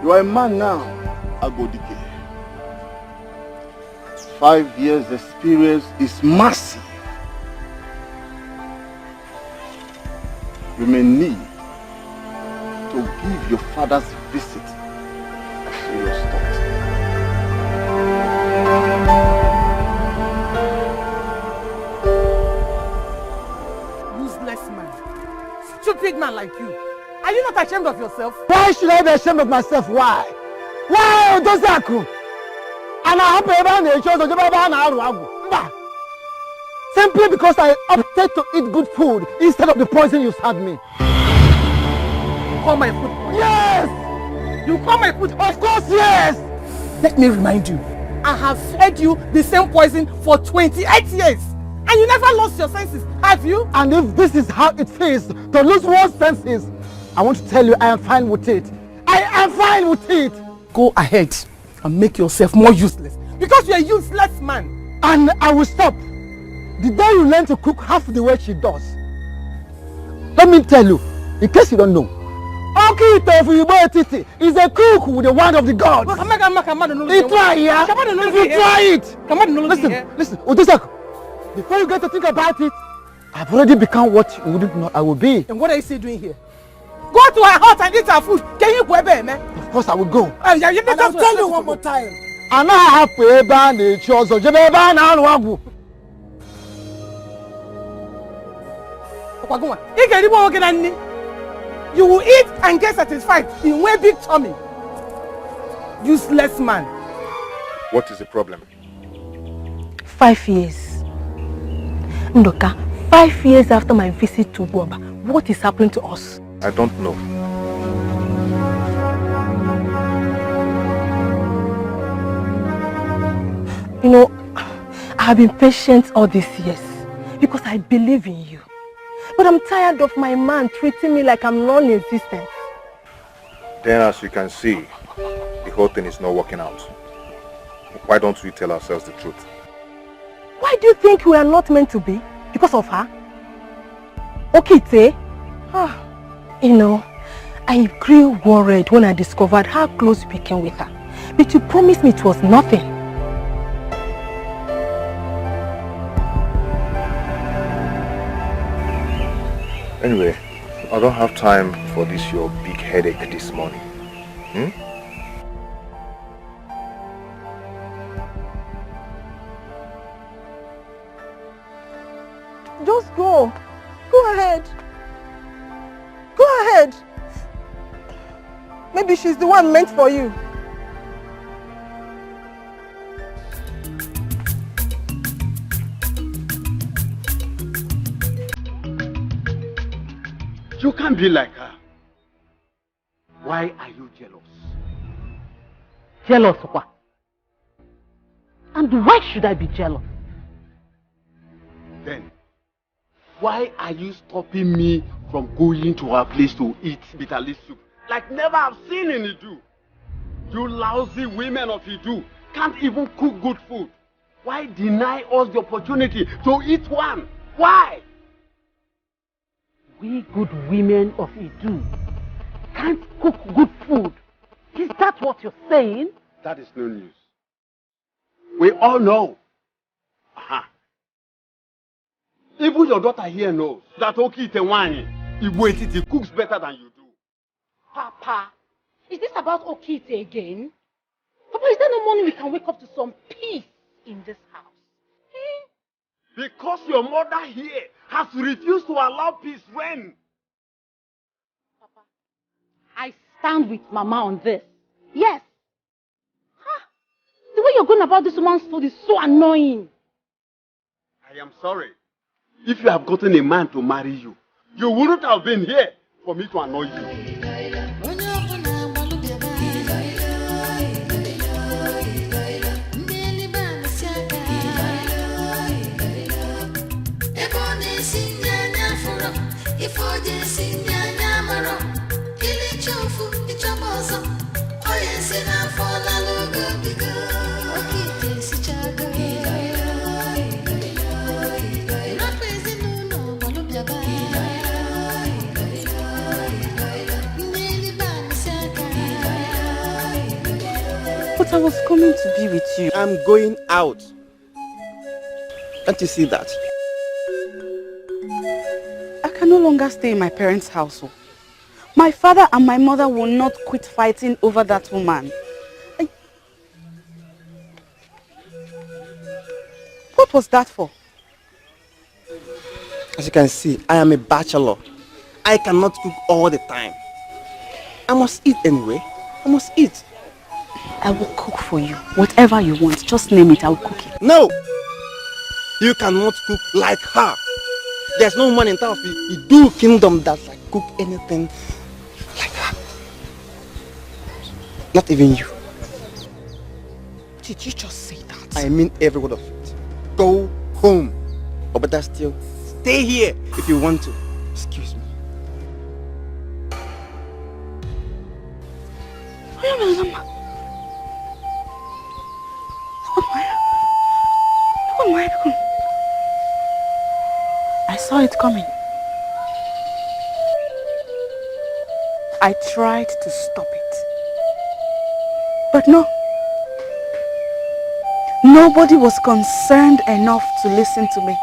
You are a man now, Agodike. 5 years experience is massive. You may need to give your father's visit a serious thought. Stupid man like you. Are you not ashamed of yourself? Why should I be ashamed of myself? Why? Why does that happen? And I hope everyone simply because I opted to eat good food instead of the poison you served me. You call my food poison? Yes! You call my food? Of course, yes! Let me remind you, I have fed you the same poison for 28 years. And you never lost your senses, have you? And if this is how it feels to lose one's senses, I want to tell you I am fine with it. I am fine with it. Go ahead and make yourself more useless. Because you're a useless man. And I will stop. The day you learn to cook half the way she does. Let me tell you, in case you don't know, Oki Titi is a cook with the word of the gods. He try, yeah? If you try it. Listen, Odusak. Before you get to think about it, I've already become what you wouldn't know I will be. And what are you still doing here? Go to her house and eat her food. Can you go there, man? Of course I will go. And I'll tell you one more time. And I have to ban the chores of Jebeba now. You will eat and get satisfied in one big tummy. Useless man. What is the problem? 5 years. Ndoka, 5 years after my visit to Guaba, what is happening to us? I don't know. You know, I have been patient all these years because I believe in you. But I'm tired of my man treating me like I'm non-existent. Then as you can see, the whole thing is not working out. Why don't we tell ourselves the truth? Why do you think we are not meant to be? Because of her? Okay, you know, I grew worried when I discovered how close you became with her. But you promised me it was nothing. Anyway, I don't have time for this your big headache this morning. Just go. Go ahead. Go ahead. Maybe she's the one meant for you. You can't be like her. Why are you jealous? Jealous of what? And why should I be jealous? Then, why are you stopping me from going to her place to eat bitter leaf soup? Like never have seen in Idu. You lousy women of Idu can't even cook good food. Why deny us the opportunity to eat one? Why? We good women of Idu can't cook good food. Is that what you're saying? That is no news. We all know. Even your daughter here knows that Okitewani, he cooks better than you do. Papa, is this about Okite again? Papa, is there no morning we can wake up to some peace in this house? Because your mother here has refused to allow peace reign. Papa, I stand with Mama on this. Yes. The way you're going about this woman's food is so annoying. I am sorry. If you have gotten a man to marry you, you wouldn't have been here for me to annoy you. But I was coming to be with you. I'm going out. Can't you see that? I can no longer stay in my parents' house. My father and my mother will not quit fighting over that woman. What was that for? As you can see, I am a bachelor. I cannot cook all the time. I must eat anyway. I must eat. I will cook for you. Whatever you want, just name it, I will cook it. No! You cannot cook like her. There's no woman in town of the Idu kingdom that can cook anything like her. Not even you. Did you just say that? I mean every word of it. Go home. Or better still, stay here if you want to. Excuse me. I saw it coming. I tried to stop it. But no. Nobody was concerned enough to listen to me.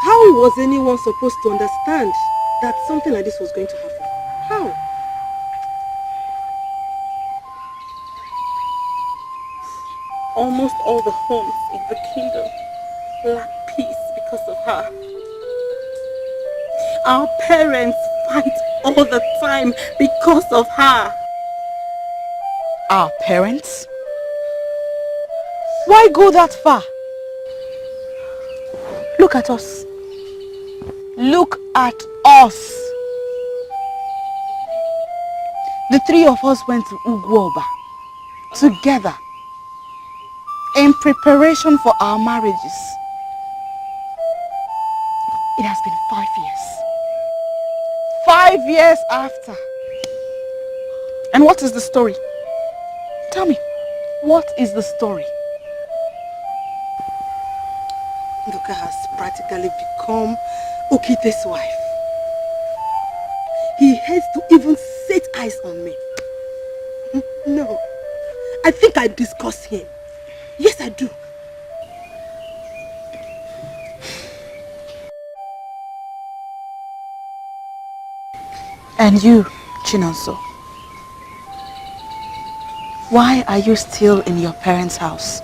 How was anyone supposed to understand that something like this was going to happen? How? Almost all the homes in the kingdom lack peace because of her. Our parents fight all the time because of her. Our parents? Why go that far? Look at us. Look at us. The three of us went to Ugwoba together in preparation for our marriages. It has been 5 years. 5 years after. And what is the story? Tell me, what is the story? Nduka has practically become Okite's wife. He hates to even set eyes on me. No, I think I disgust him. Yes, I do. And you, Chinonso, why are you still in your parents' house?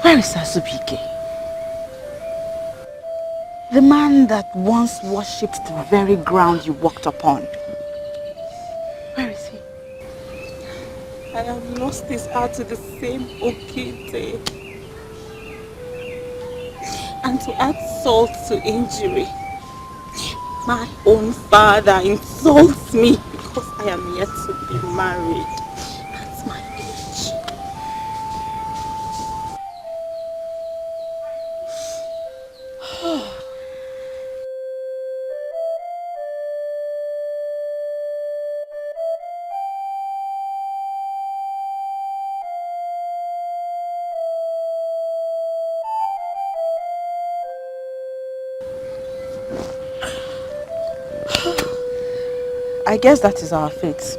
Where is Azubike? The man that once worshipped the very ground you walked upon. Where is he? I have lost his heart to the same Okite. And to add salt to injury, my own father insults me because I am yet to be married. That's my age. I guess that is our fate.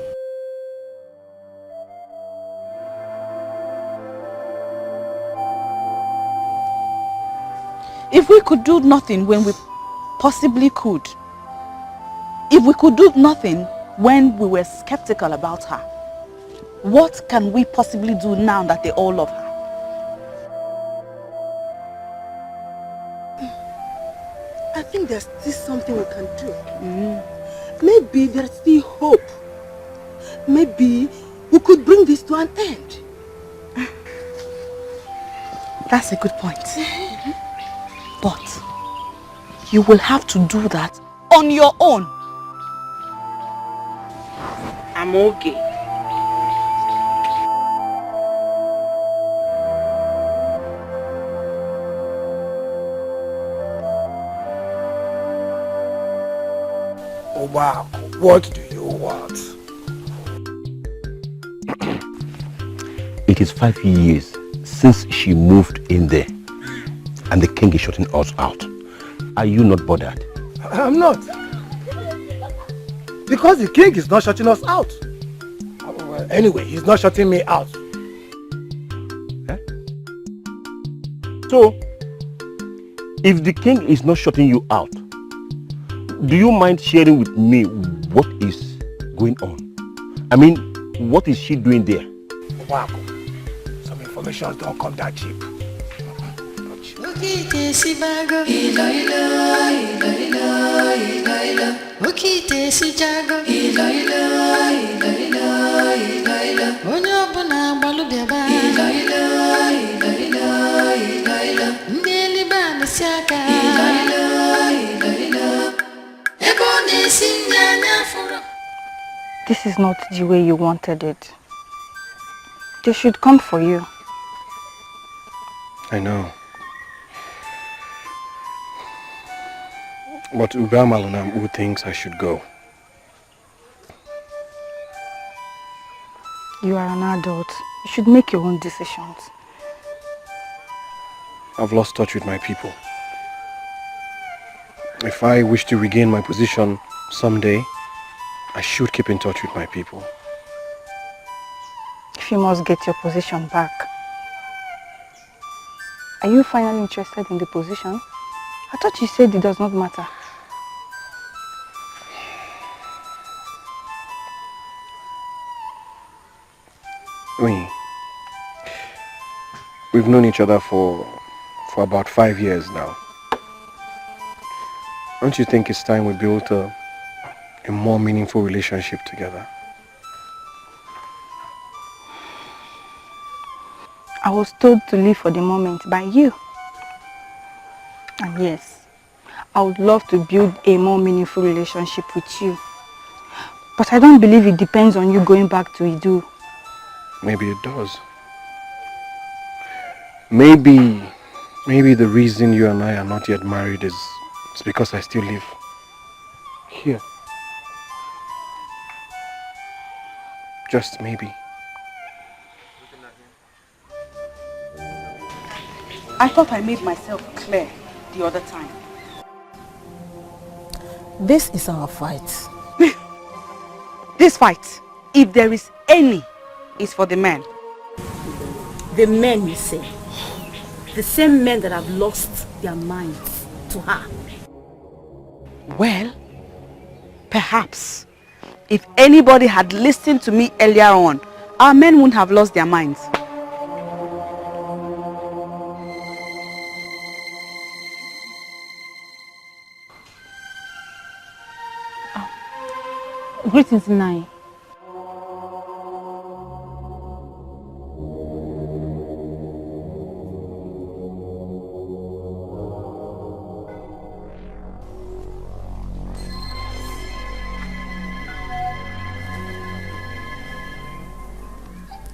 If we could do nothing when we possibly could, if we could do nothing when we were skeptical about her, what can we possibly do now that they all love her? I think there's still something we can do. Maybe there's still hope. Maybe we could bring this to an end. That's a good point. But you will have to do that on your own. I'm okay. Oh wow, what do you want? It is 5 years since she moved in there, and the king is shutting us out. Are you not bothered? I'm not. Because the king is not shutting us out. Well, anyway, he's not shutting me out. So, if the king is not shutting you out, do you mind sharing with me what is going on? I mean, what is she doing there? Wow, some information don't come that cheap. This is not the way you wanted it. They should come for you. I know. But Ugamalunam thinks I should go. You are an adult. You should make your own decisions. I've lost touch with my people. If I wish to regain my position someday, I should keep in touch with my people. If you must get your position back, are you finally interested in the position? I thought you said it does not matter. We've known each other for about 5 years now. Don't you think it's time we built a more meaningful relationship together? I was told to live for the moment by you. And yes, I would love to build a more meaningful relationship with you. But I don't believe it depends on you going back to Idu. Maybe it does. Maybe the reason you and I are not yet married is because I still live here. Just maybe. I thought I made myself clear the other time. This is our fight. This fight, if there is any, is for the men. The men, you say? The same men that have lost their minds to her. Well, perhaps if anybody had listened to me earlier on, our men wouldn't have lost their minds. Greetings, Nai.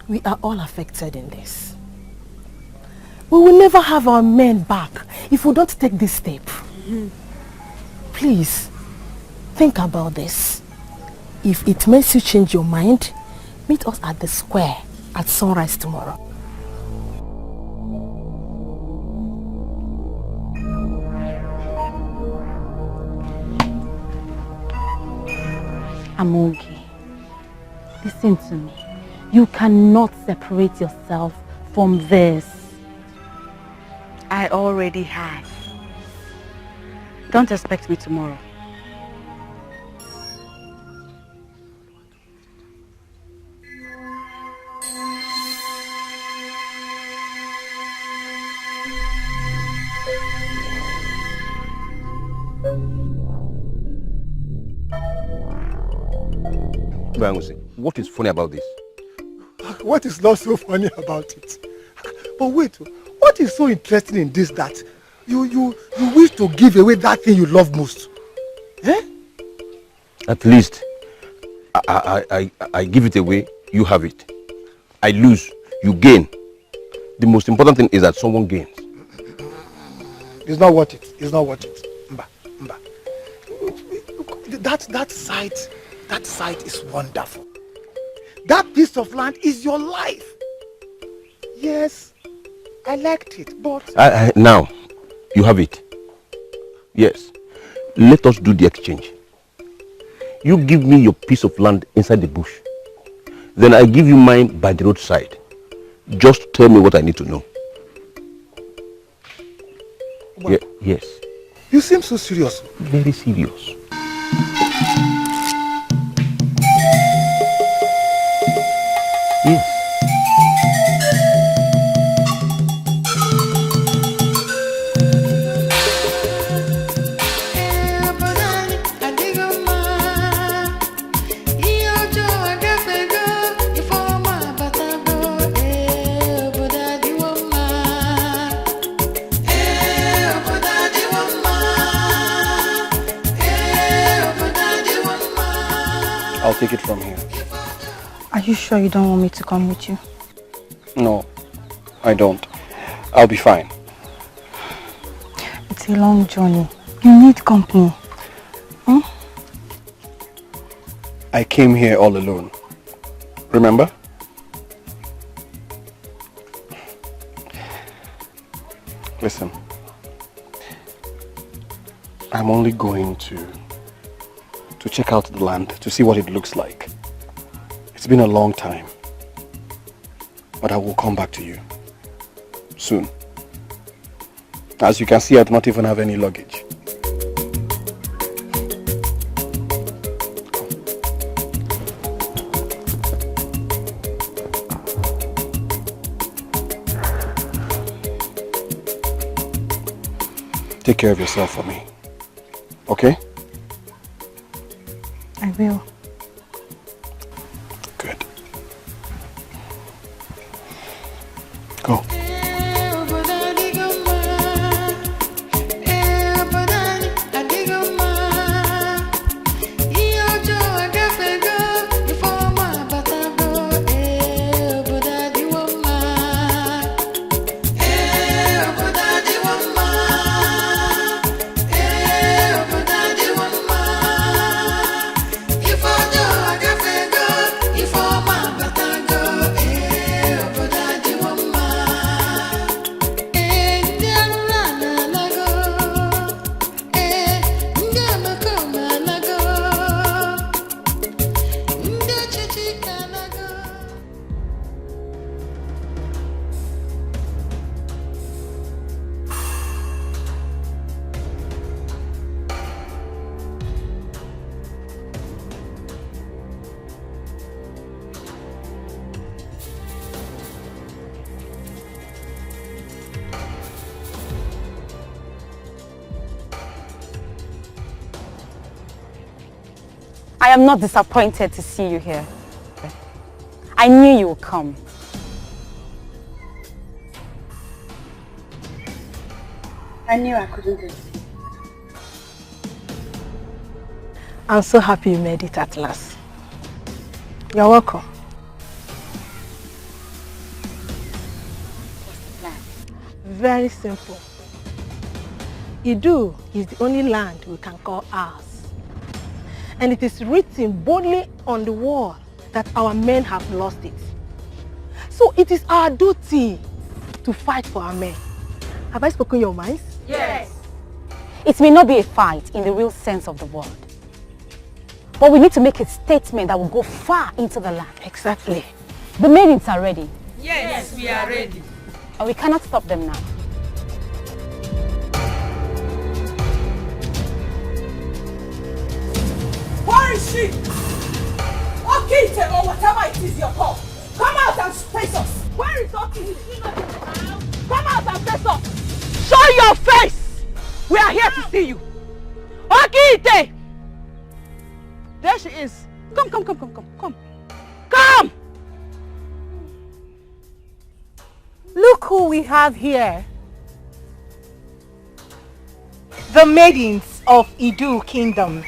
We are all affected in this. We will never have our men back if we don't take this step. Please, think about this. If it makes you change your mind, meet us at the square at sunrise tomorrow. Amogi, listen to me. You cannot separate yourself from this. I already have. Don't expect me tomorrow. What is funny about this? What is not so funny about it? But wait, what is so interesting in this that you wish to give away that thing you love most? Eh? At least, I give it away, you have it. I lose, you gain. The most important thing is that someone gains. It's not worth it. It's not worth it. Mba. That sight is wonderful. That piece of land is your life. Yes, I liked it, but... Now, you have it. Yes. Let us do the exchange. You give me your piece of land inside the bush. Then I give you mine by the roadside. Just tell me what I need to know. Yes. You seem so serious. Very serious. Yes. I'll take it from here. Are you sure you don't want me to come with you? No, I don't. I'll be fine. It's a long journey. You need company. I came here all alone. Remember? Listen. I'm only going to check out the land, to see what it looks like. It's been a long time. But I will come back to you soon. As you can see, I do not even have any luggage. Take care of yourself for me. Okay? I will. Good. Go. I am not disappointed to see you here. I knew you would come. I knew I couldn't do it. I'm so happy you made it at last. You're welcome. What's the plan? Very simple. Idu is the only land we can call ours. And it is written boldly on the wall that our men have lost it. So it is our duty to fight for our men. Have I spoken your minds? Yes. It may not be a fight in the real sense of the word. But we need to make a statement that will go far into the land. Exactly. The maidens are ready. Yes, we are ready. And we cannot stop them now. Where is she? Okite or whatever it is you're called. Come out and face us. Where is Okite? Come out and face us. Show your face. We are here to see you. Okite! There she is. Come. Come! Look who we have here. The maidens of Idu Kingdom.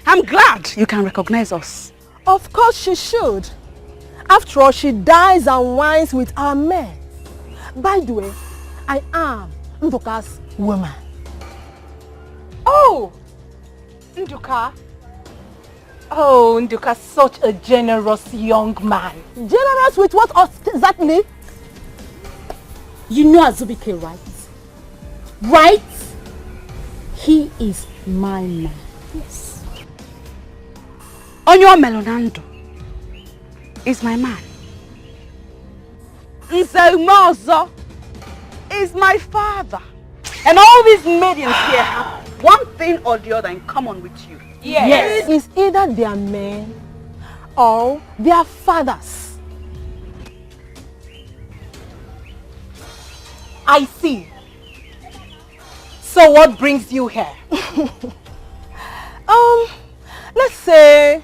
I'm glad you can recognize us. Of course she should. After all, she dines and wines with our men. By the way, I am Nduka's woman. Oh! Nduka. Oh, Nduka, such a generous young man. Generous with what exactly? You know Azubike, right? Right? He is my man. Yes. Onyo Melonando is my man. Nsemozo is my father. And all these maidens here have one thing or the other in common with you. Yes. It's either their men or their fathers. I see. So what brings you here? Let's say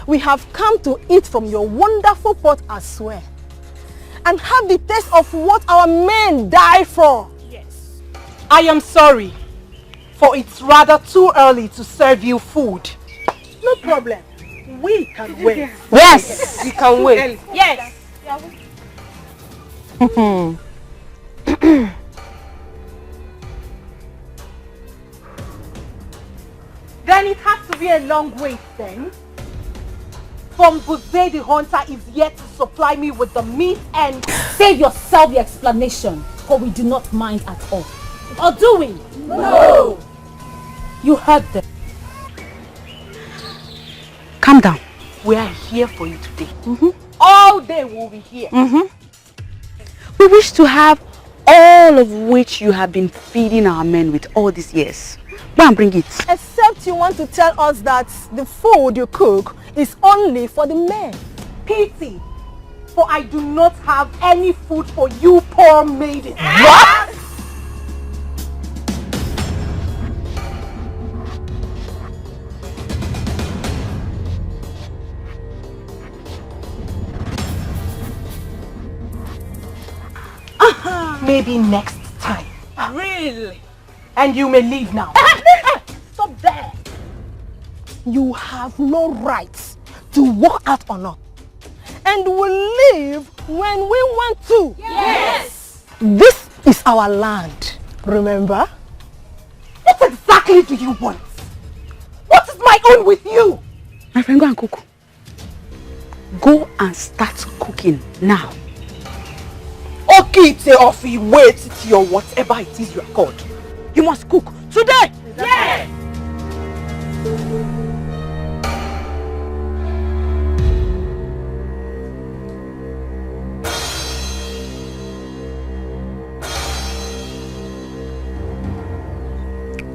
we have come to eat from your wonderful pot as well. And have the taste of what our men die for. Yes. I am sorry, for it's rather too early to serve you food. No problem. We can wait. Yes. We can wait. Yes. Then it has to be a long wait then. From Buze the hunter is yet to supply me with the meat and... Save yourself the explanation, for we do not mind at all. Or do we? No. You heard them. Calm down. We are here for you today. All day we'll be here. We wish to have all of which you have been feeding our men with all these years. Go and bring it. Except you want to tell us that the food you cook is only for the men. Pity, for I do not have any food for you poor maiden. What? Maybe next time. Really? And you may leave now. Stop there. You have no right to walk out on us. And we'll leave when we want to. Yes. This is our land, remember? What exactly do you want? What is my own with you? My friend, go and cook. Go and start cooking now. Okite of Iwetiti or whatever it is you are called. You must cook today. Yes.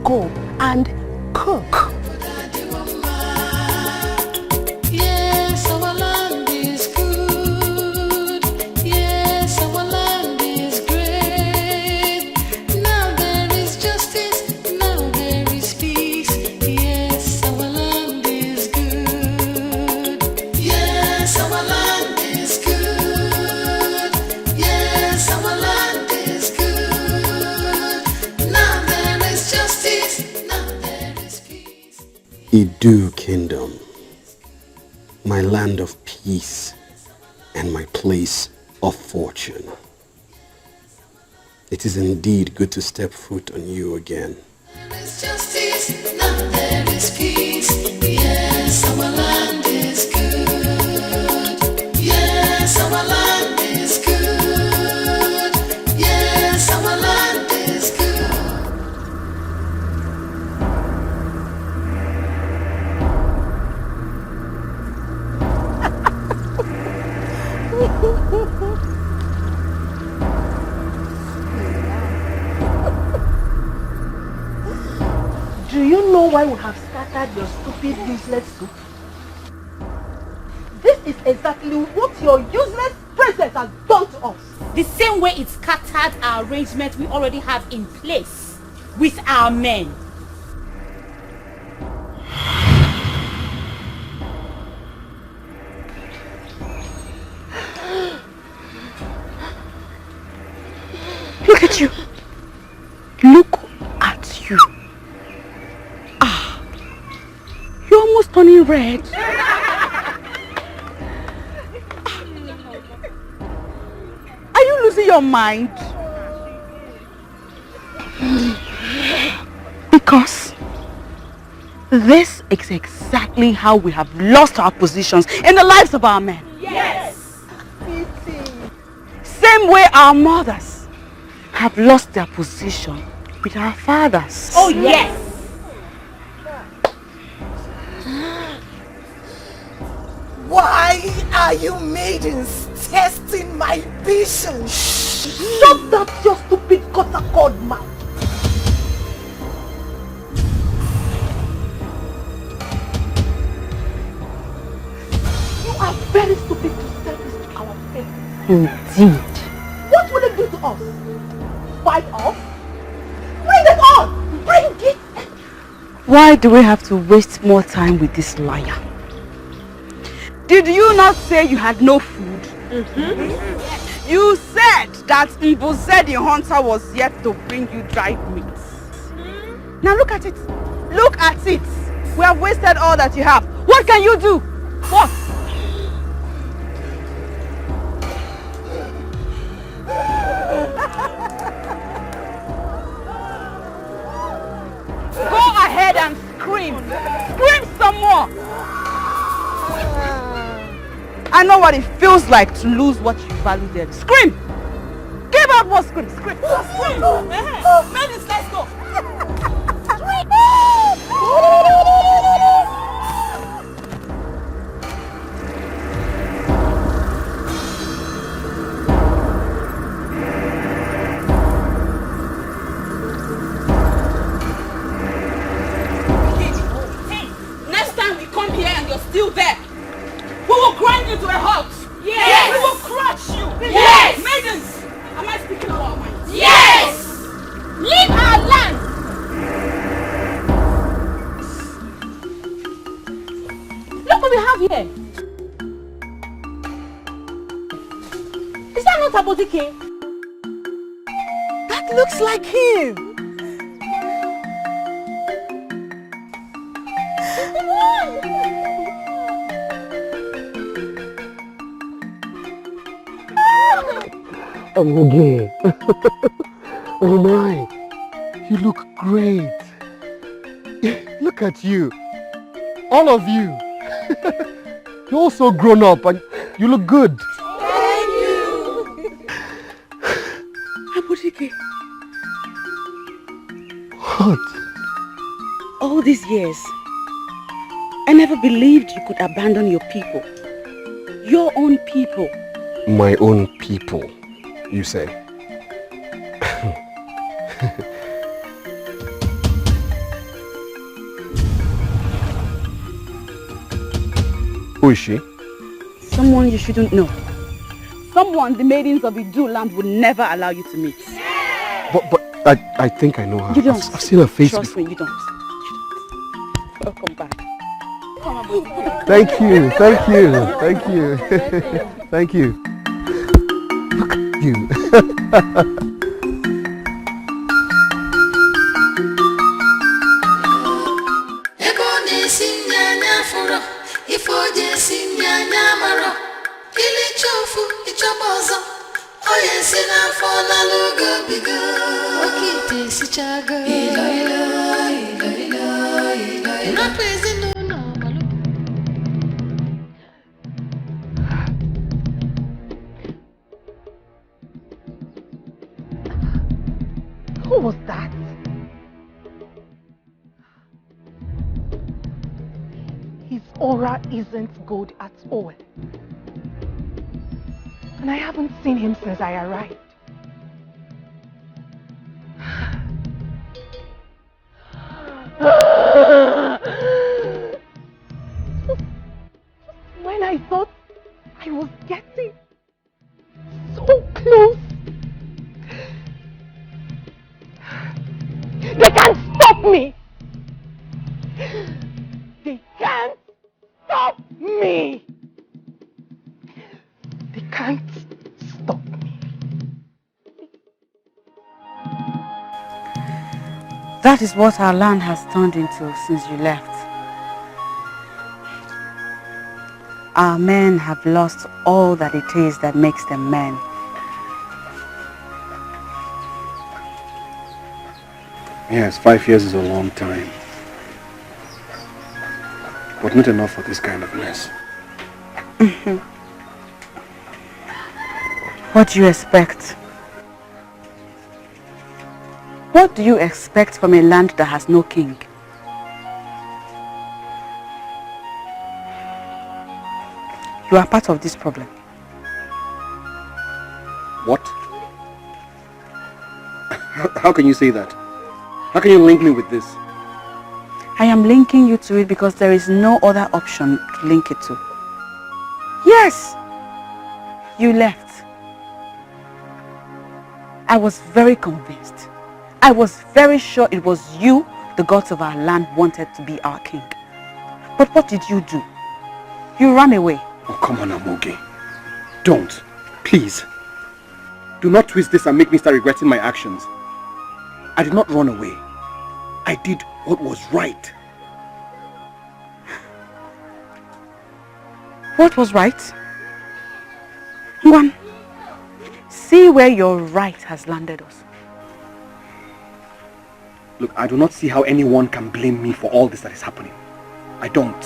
Go and cook. Yes, our land is good. Yes, our land is great. Now there is justice, now there is peace. Idu Kingdom, my land of peace and my place of fortune. It is indeed good to step foot on you again. There is justice, now there is peace. Yes, our land is good. Yes, our land is good. Yes, our land is good. Do you know why we have scattered your stupid, useless soup? This is exactly what your useless princess has done to us. The same way it scattered our arrangement we already have in place with our men. Look at you. Look at you. Ah, you're almost turning red. Are you losing your mind? Because this is exactly how we have lost our positions in the lives of our men. Yes! Same way our mothers have lost their position with our fathers. Oh, yes! Why are you maidens testing my patience? Shut that your stupid cut-a-cord mouth! You are very stupid to say this to our face. Indeed. What will it do to us? Fight us? Bring it on! Bring it! Why do we have to waste more time with this liar? Did you not say you had no food? Mm-hmm. You said that Mbose the hunter was yet to bring you dried meat. Mm-hmm. Now look at it. Look at it. We have wasted all that you have. What can you do? What? Go ahead and scream. Scream some more. I know what it feels like to lose what you value dearly. Scream! Give out more scream. Scream. Scream. Ladies, let's go. Next time we come here and you're still there, we will grind you to a halt. Yes. We will crush you. Yes. Maidens, am I speaking of our minds? Yes. Leave our land. Look what we have here. Is that not Abodike? That looks like him. I'm okay. Oh my, you look great. Look at you. All of you. You're all so grown up and you look good. Thank you. Abodike. What? All these years, I never believed you could abandon your people. Your own people. My own people, you say? Who is she? Someone you shouldn't know. Someone the maidens of Idu land would never allow you to meet. But I think I know her. You don't. I've seen her face Trust before. me, you don't. Welcome back. Come on, baby. Thank you, thank you, thank you. Thank you. Look at you. Ekonesi Who was that? His aura isn't good at all. And I haven't seen him since I arrived. When I thought I was getting so close. They can't stop me! They can't stop me! They can't stop me. That is what our land has turned into since you left. Our men have lost all that it is that makes them men. Yes, 5 years is a long time. But not enough for this kind of mess. What do you expect? What do you expect from a land that has no king? You are part of this problem. What? How can you say that? How can you link me with this? I am linking you to it because there is no other option to link it to. Yes! You left. I was very convinced. I was very sure it was you, the gods of our land, wanted to be our king. But what did you do? You ran away. Oh, come on, Amoge. Don't. Please. Do not twist this and make me start regretting my actions. I did not run away. I did what was right. What was right? One, see where your right has landed us. Look, I do not see how anyone can blame me for all this that is happening. I don't.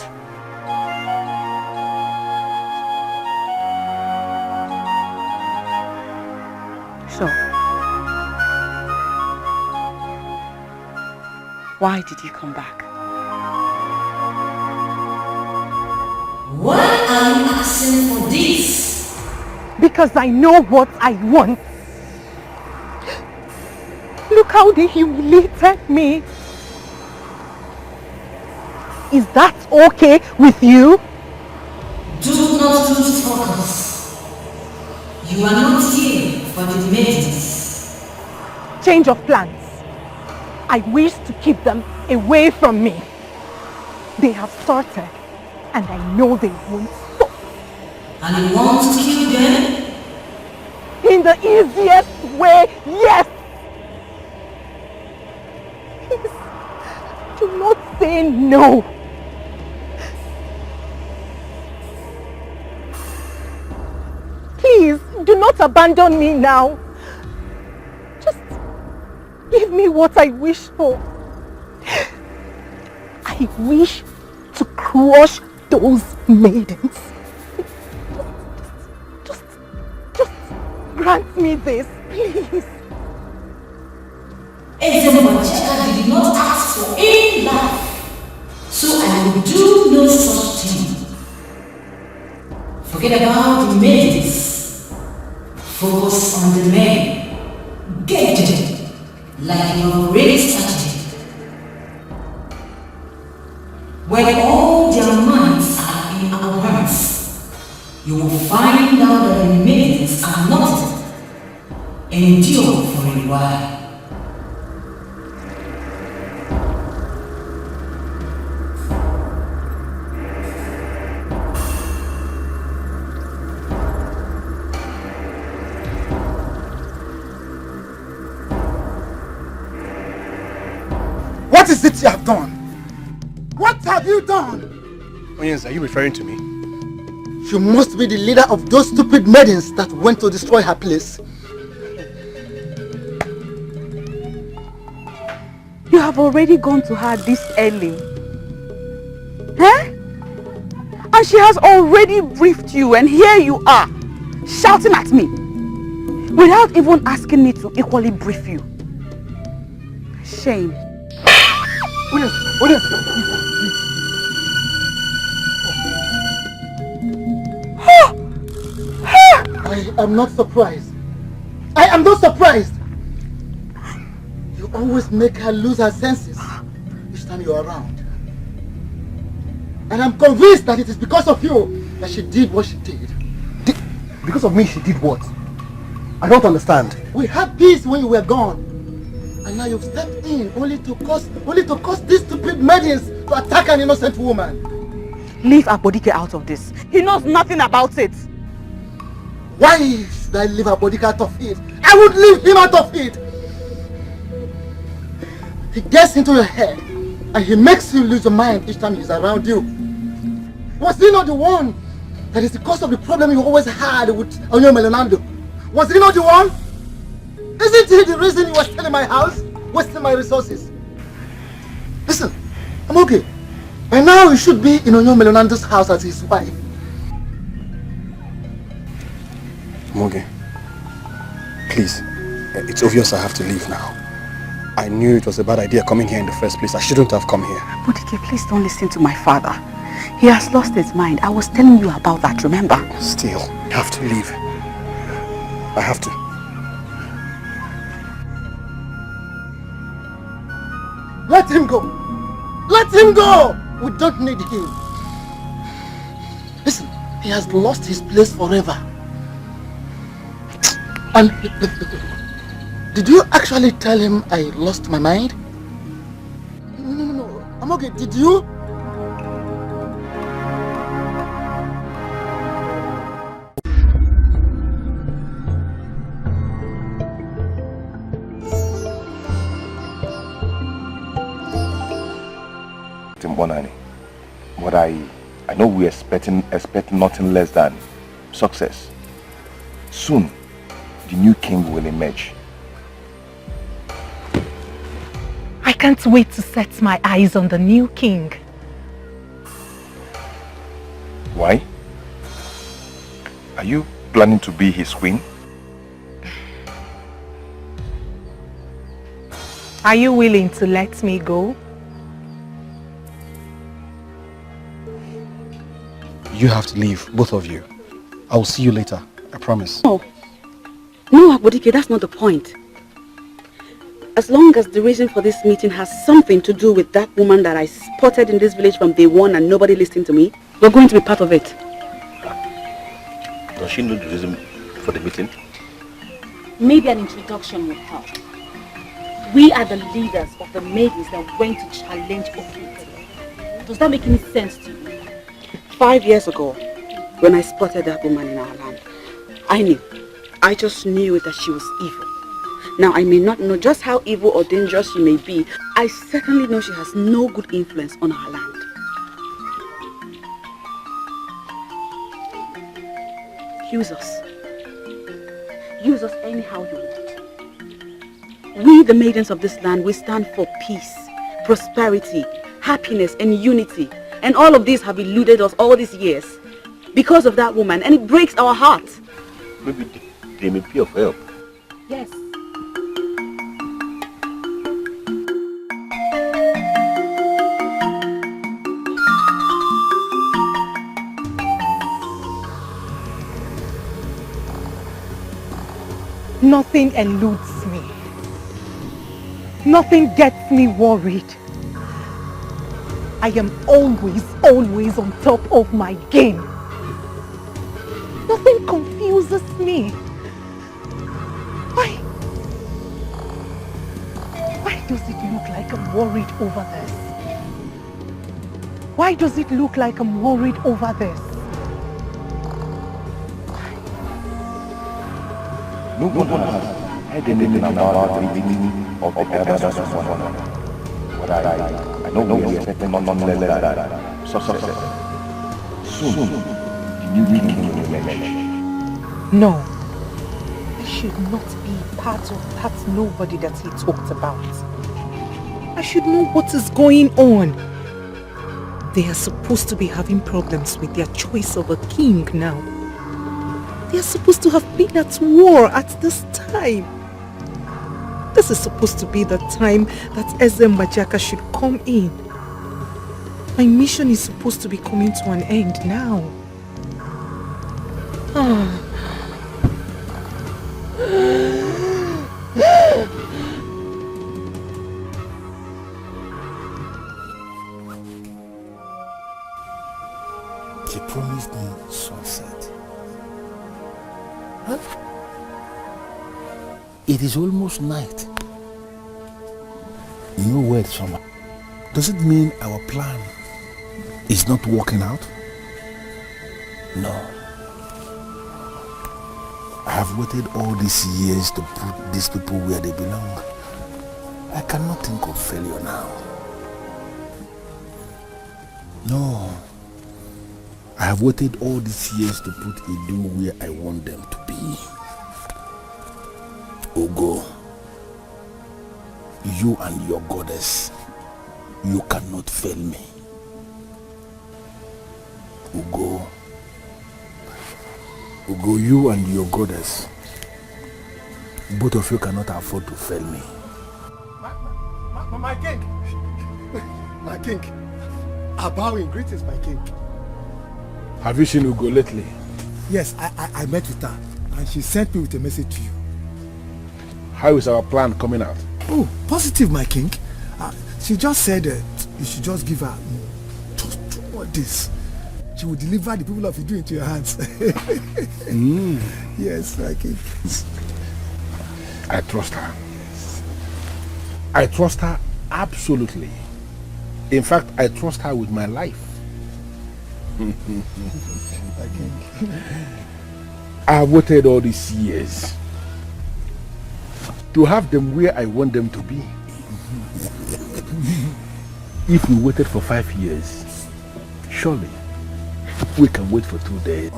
So, why did you come back? Why are you asking for this? Because I know what I want. Look how they humiliated me. Is that okay with you? Do not lose focus. You are not here for the maidens. Change of plans. I wish to keep them away from me. They have started, and I know they won't stop. And you want to kill them? In the easiest way, yes! Please, do not say no. Please, do not abandon me now. Just give me what I wish for. I wish to crush those maidens. Just grant me this, please. Chacha did not ask for any life, so I will do no such thing. Forget about the maidens. Focus on the men. Get them like you have already started. When all their minds are in our hands, you will find out that the maidens are not. Endure for a while. What is it you have done? What have you done? Onyens, are you referring to me? You must be the leader of those stupid maidens that went to destroy her place. You have already gone to her this early. Eh? And she has already briefed you, and here you are, shouting at me, without even asking me to equally brief you. Shame. William! I am not surprised. I am not surprised. You always make her lose her senses each time you're around. And I'm convinced that it is because of you that she did what she did. Because of me, she did what? I don't understand. We had peace when you were gone. And now you've stepped in only to cause these stupid maidens to attack an innocent woman. Leave Abodike out of this. He knows nothing about it. Why should I leave Abodike out of it? I would leave him out of it. He gets into your head and he makes you lose your mind each time he's around you. Was he not the one that is the cause of the problem you always had with Onyo Melenando? Was he not the one? Isn't he the reason you were still in my house, wasting my resources? Listen, I'm okay. By now you should be in Onyo Melenando's house as his wife. Moge, please, it's obvious I have to leave now. I knew it was a bad idea coming here in the first place. I shouldn't have come here. Abodike, please don't listen to my father. He has lost his mind. I was telling you about that, remember? Still, you have to leave. I have to. Let him go! Let him go! We don't need him. Listen, he has lost his place forever. And did you actually tell him I lost my mind? No. I'm okay. Did you? Bonani, but I know we expect nothing less than success. Soon, the new king will emerge. I can't wait to set my eyes on the new king. Why? Are you planning to be his queen? Are you willing to let me go? You have to leave, both of you. I will see you later, I promise. No, Abodike, that's not the point. As long as the reason for this meeting has something to do with that woman that I spotted in this village from day one and nobody listened to me, we're going to be part of it. Does she know the reason for the meeting? Maybe an introduction will help. We are the leaders of the maidens that went to challenge Okite. Does that make any sense to you? 5 years ago, when I spotted that woman in our land, I just knew that she was evil. Now, I may not know just how evil or dangerous she may be. I certainly know she has no good influence on our land. Use us. Use us anyhow you want. We, the maidens of this land, we stand for peace, prosperity, happiness, and unity. And all of these have eluded us all these years because of that woman, and it breaks our hearts. Maybe they may be of help. Yes. Nothing eludes me. Nothing gets me worried. I am always on top of my game. Nothing confuses me. Why does it look like I'm worried over this? Why does it look like I'm worried over this? No one has heard anything about the meeting of the elders of one. But I know we expect none less than success. Soon, the new king will emerge. No. I should not be part of that nobody that he talked about. I should know what is going on. They are supposed to be having problems with their choice of a king now. They are supposed to have been at war at this time. This is supposed to be the time that Eze Mbajaka should come in. My mission is supposed to be coming to an end now. She promised me sunset. Huh? It is almost night. You know where it's from. Does it mean our plan is not working out? No. I have waited all these years to put these people where they belong. I cannot think of failure now. No. I have waited all these years to put Edu where I want them to be. Ogo, you and your goddess, you cannot fail me. Ugo, you and your goddess, both of you cannot afford to fail me. My king! My king! I bow in greetings, my king. Have you seen Ugo lately? Yes, I met with her and she sent me with a message to you. How is our plan coming out? Oh, positive, my king. She just said you should just give her just 2 more days. She will deliver the people of Idu into your hands. Yes, my king. I trust her. I trust her absolutely. In fact, I trust her with my life. I have waited all these years to have them where I want them to be. If we waited for 5 years, surely we can wait for 2 days.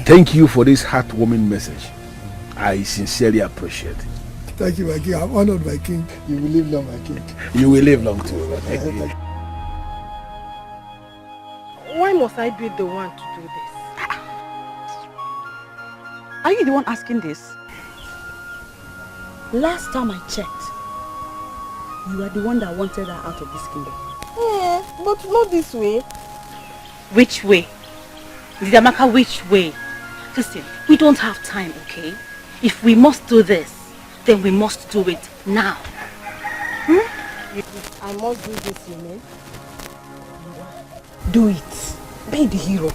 Thank you for this heartwarming message. I sincerely appreciate it. Thank you, my king. I'm honored, my king. You will live long, my king. You will live long too. Thank you. Why must I be the one to do this? Are you the one asking this? Last time I checked, you are the one that wanted her out of this kingdom. Yeah, but not this way. Which way? Didamaka, which way? Listen, we don't have time, okay? If we must do this, then we must do it now. I must do this, you mean? Do it. Be the hero.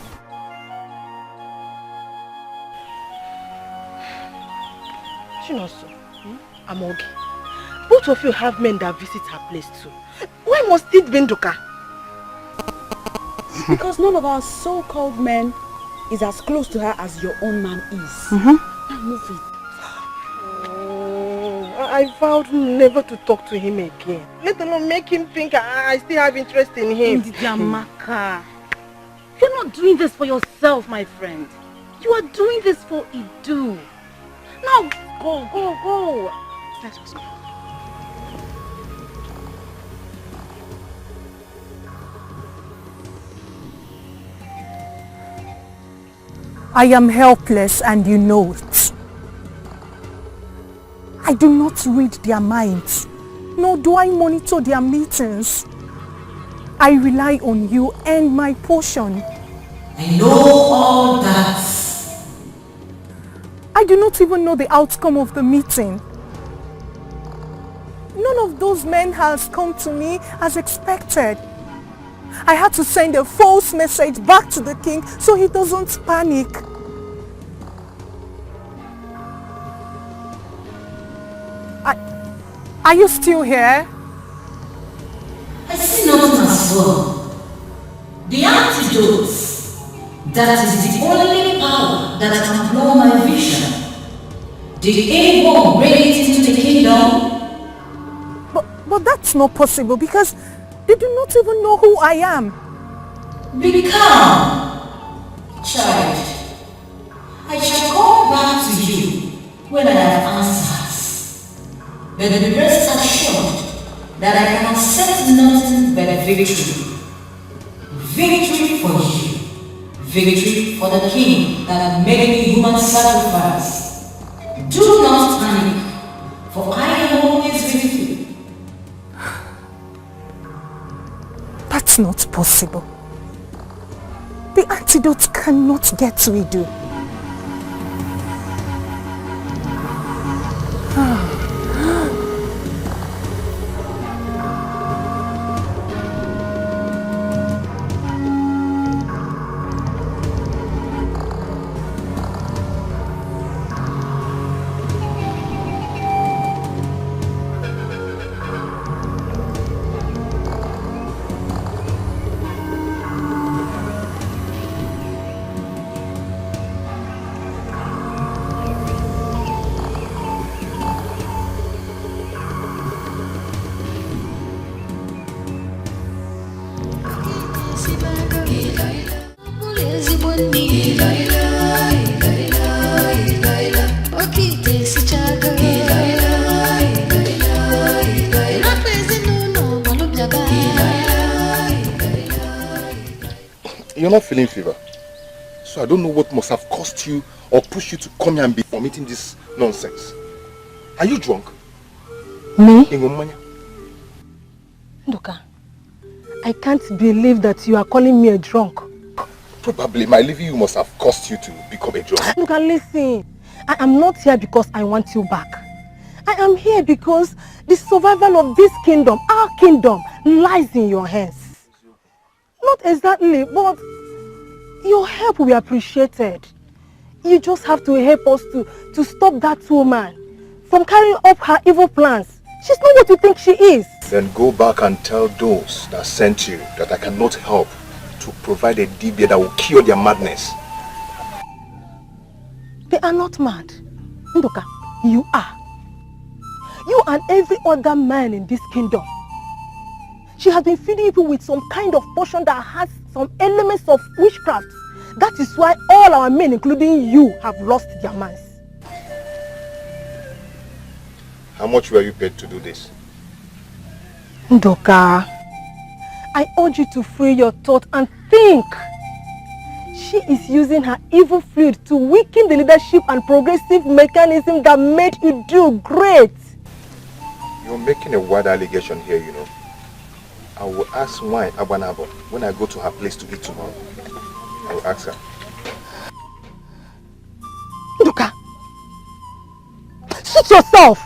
Chinoso, I'm okay. Both of you have men that visit her place too. Why must it be Nduka? Because none of our so-called men is as close to her as your own man is. Now move it. I vowed never to talk to him again. Let alone make him think I still have interest in him. Ndidamaka, you're not doing this for yourself, my friend. You are doing this for Idu. Now go. Let's go. I am helpless and you know it. I do not read their minds, nor do I monitor their meetings. I rely on you and my portion. I know all that. I do not even know the outcome of the meeting. None of those men has come to me as expected. I had to send a false message back to the king so he doesn't panic. Are you still here? I see nothing as well. The antidote, that is the only power that can blow my vision. Did anyone bring it into the kingdom? But that's not possible because they do not even know who I am. Be calm, child. I shall come back to you when I have answers. But be rest assured that I can accept nothing but victory. Victory for you. Victory for the king that made me human sacrifice. Do not panic, for I am always with you. That's not possible. The antidote cannot get to Idu. You're not feeling fever. So I don't know what must have caused you or pushed you to come here and be vomiting this nonsense. Are you drunk? Me? Ingomanya? Nduka, I can't believe that you are calling me a drunk. Probably my leaving you must have caused you to become a drunk. Nduka, listen. I am not here because I want you back. I am here because the survival of this kingdom, our kingdom, lies in your hands. Not exactly, but your help will be appreciated. You just have to help us to stop that woman from carrying up her evil plans. She's not what you think she is. Then go back and tell those that sent you that I cannot help to provide a dibia that will cure their madness. They are not mad. Ndoka, you are. You and every other man in this kingdom. She has been feeding people with some kind of potion that has some elements of witchcraft. That is why all our men, including you, have lost their minds. How much were you paid to do this? Ndoka, I urge you to free your thought and think. She is using her evil fluid to weaken the leadership and progressive mechanism that made you do great. You're making a wild allegation here, you know. I will ask why Abanabo when I go to her place to eat tomorrow. I will ask her. Ndoka, shoot yourself!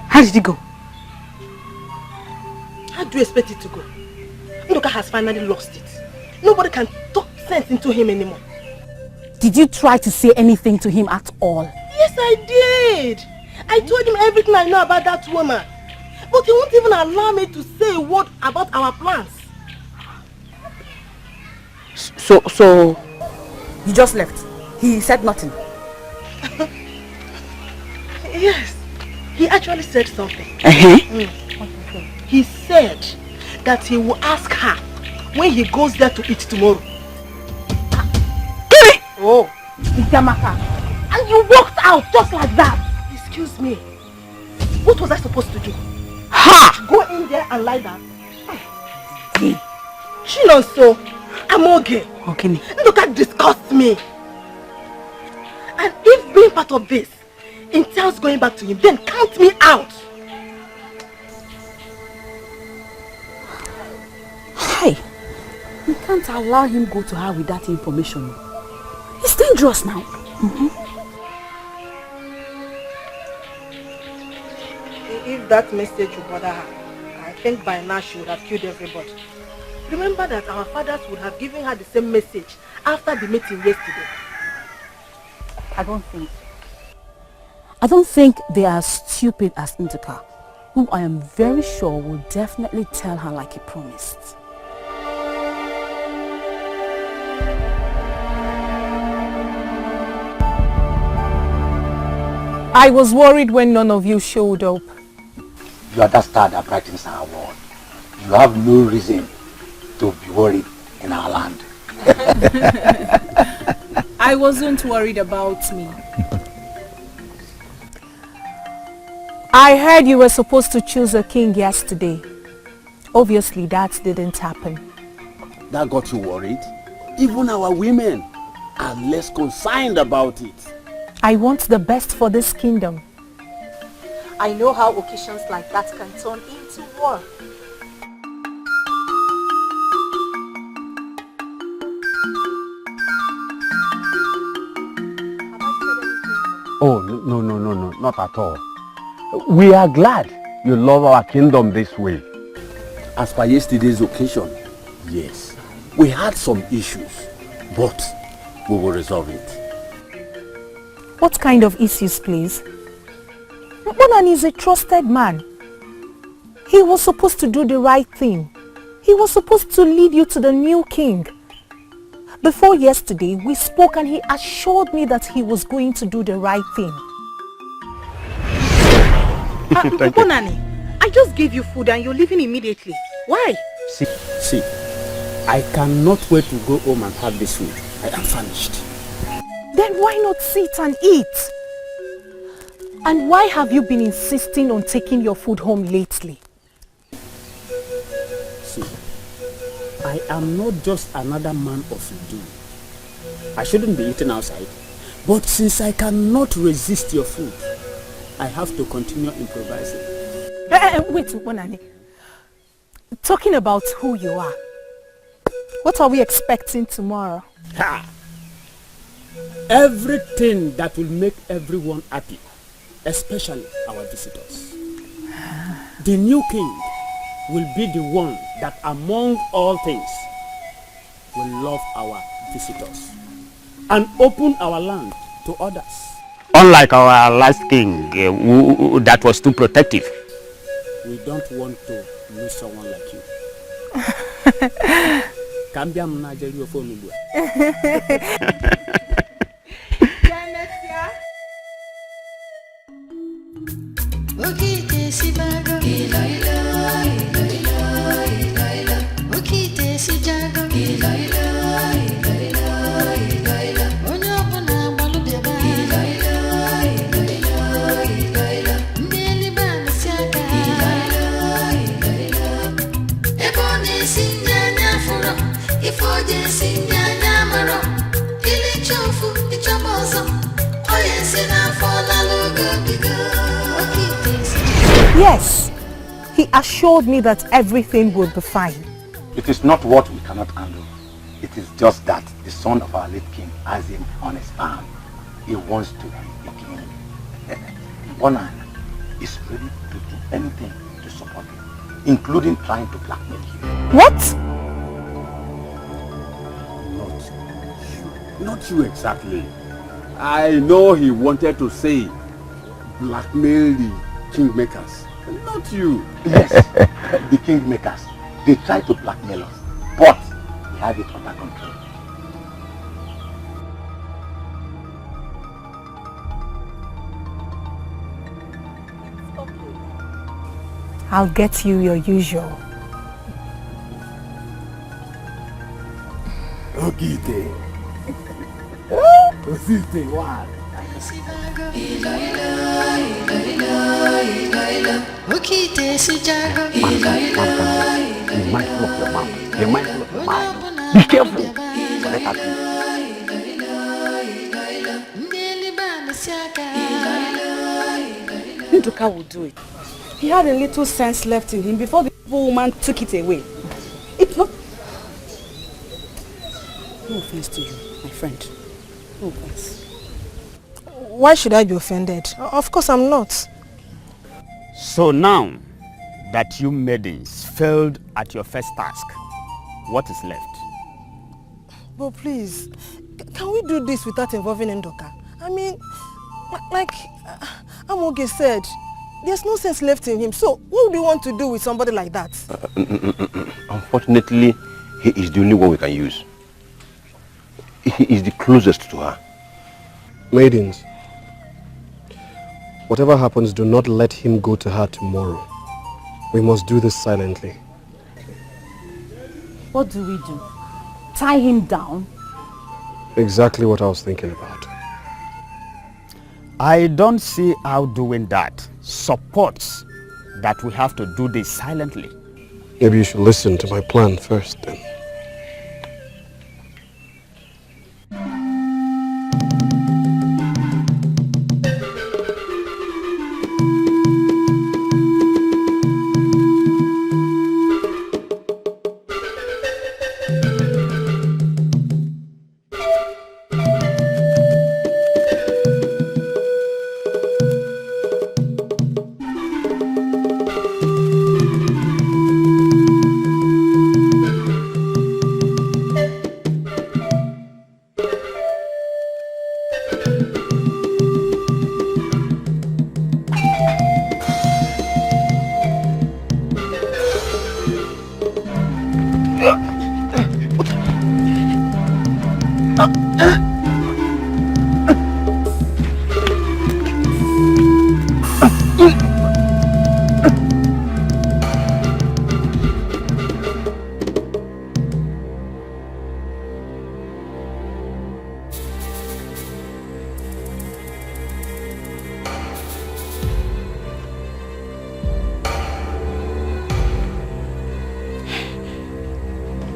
How did he go? How do you expect it to go? Ndoka has finally lost it. Nobody can talk sense into him anymore. Did you try to say anything to him at all? Yes, I did. I told him everything I know about that woman. But he won't even allow me to say a word about our plans. So you just left? He said nothing? Yes. He actually said something. He said that he will ask her when he goes there to eat tomorrow. Oh, Itamaka. And you walked out just like that. Excuse me. What was I supposed to do? Ha! Go in there and lie down. She knows so. I'm okay. Okay. Look at disgust me. And if being part of this entails going back to him, then count me out. Hey, we can't allow him go to her with that information. It's dangerous now. If that message will bother her, I think by now she would have killed everybody. Remember that our fathers would have given her the same message after the meeting yesterday. I don't think they are as stupid as Nduka, who I am very sure will definitely tell her like he promised. I was worried when none of you showed up. You are that star that brightens our world. You have no reason to be worried in our land. I wasn't worried about me. I heard you were supposed to choose a king yesterday. Obviously, that didn't happen. That got you worried? Even our women are less concerned about it. I want the best for this kingdom. I know how occasions like that can turn into war. Oh, no, not at all. We are glad you love our kingdom this way. As per yesterday's occasion, yes, we had some issues, but we will resolve it. What kind of issues, please? Bonan is a trusted man. He was supposed to do the right thing. He was supposed to lead you to the new king. Before yesterday, we spoke and he assured me that he was going to do the right thing. Bonani, I just gave you food and you're leaving immediately. Why? See, I cannot wait to go home and have this food. I am famished. Then why not sit and eat? And why have you been insisting on taking your food home lately? See, I am not just another man of Idu. I shouldn't be eating outside. But since I cannot resist your food, I have to continue improvising. Wait, Bonani. Talking about who you are, what are we expecting tomorrow? Ha! Everything that will make everyone happy, especially our visitors. The new king will be the one that among all things will love our visitors and open our land to others. Unlike our last king that was too protective. We don't want to lose someone like you. Cambiam Nigeria for me. Yes, he assured me that everything would be fine. It is not what we cannot handle. It is just that the son of our late king has him on his arm. He wants to be a king. Bonan is ready to do anything to support him, including trying to blackmail you. What? Not you exactly. I know he wanted to say blackmail the kingmakers. Not you. Yes, the kingmakers. They try to blackmail us, but we have it under control. I'll get you your usual. Okay. What? Be careful. Nduka will do it. He had a little sense left in him before the woman took it away. It's not... No offense to you, my friend. No offense. Why should I be offended? Of course I'm not. So now that you maidens failed at your first task, what is left. But please, can we do this without involving Ndoka? I mean, like Amoge said, there's no sense left in him. So what would you want to do with somebody like that? Unfortunately, he is the only one we can use. He is the closest to her. Maidens, whatever happens, do not let him go to her tomorrow. We must do this silently. What do we do? Tie him down? Exactly what I was thinking about. I don't see how doing that supports that we have to do this silently. Maybe you should listen to my plan first then.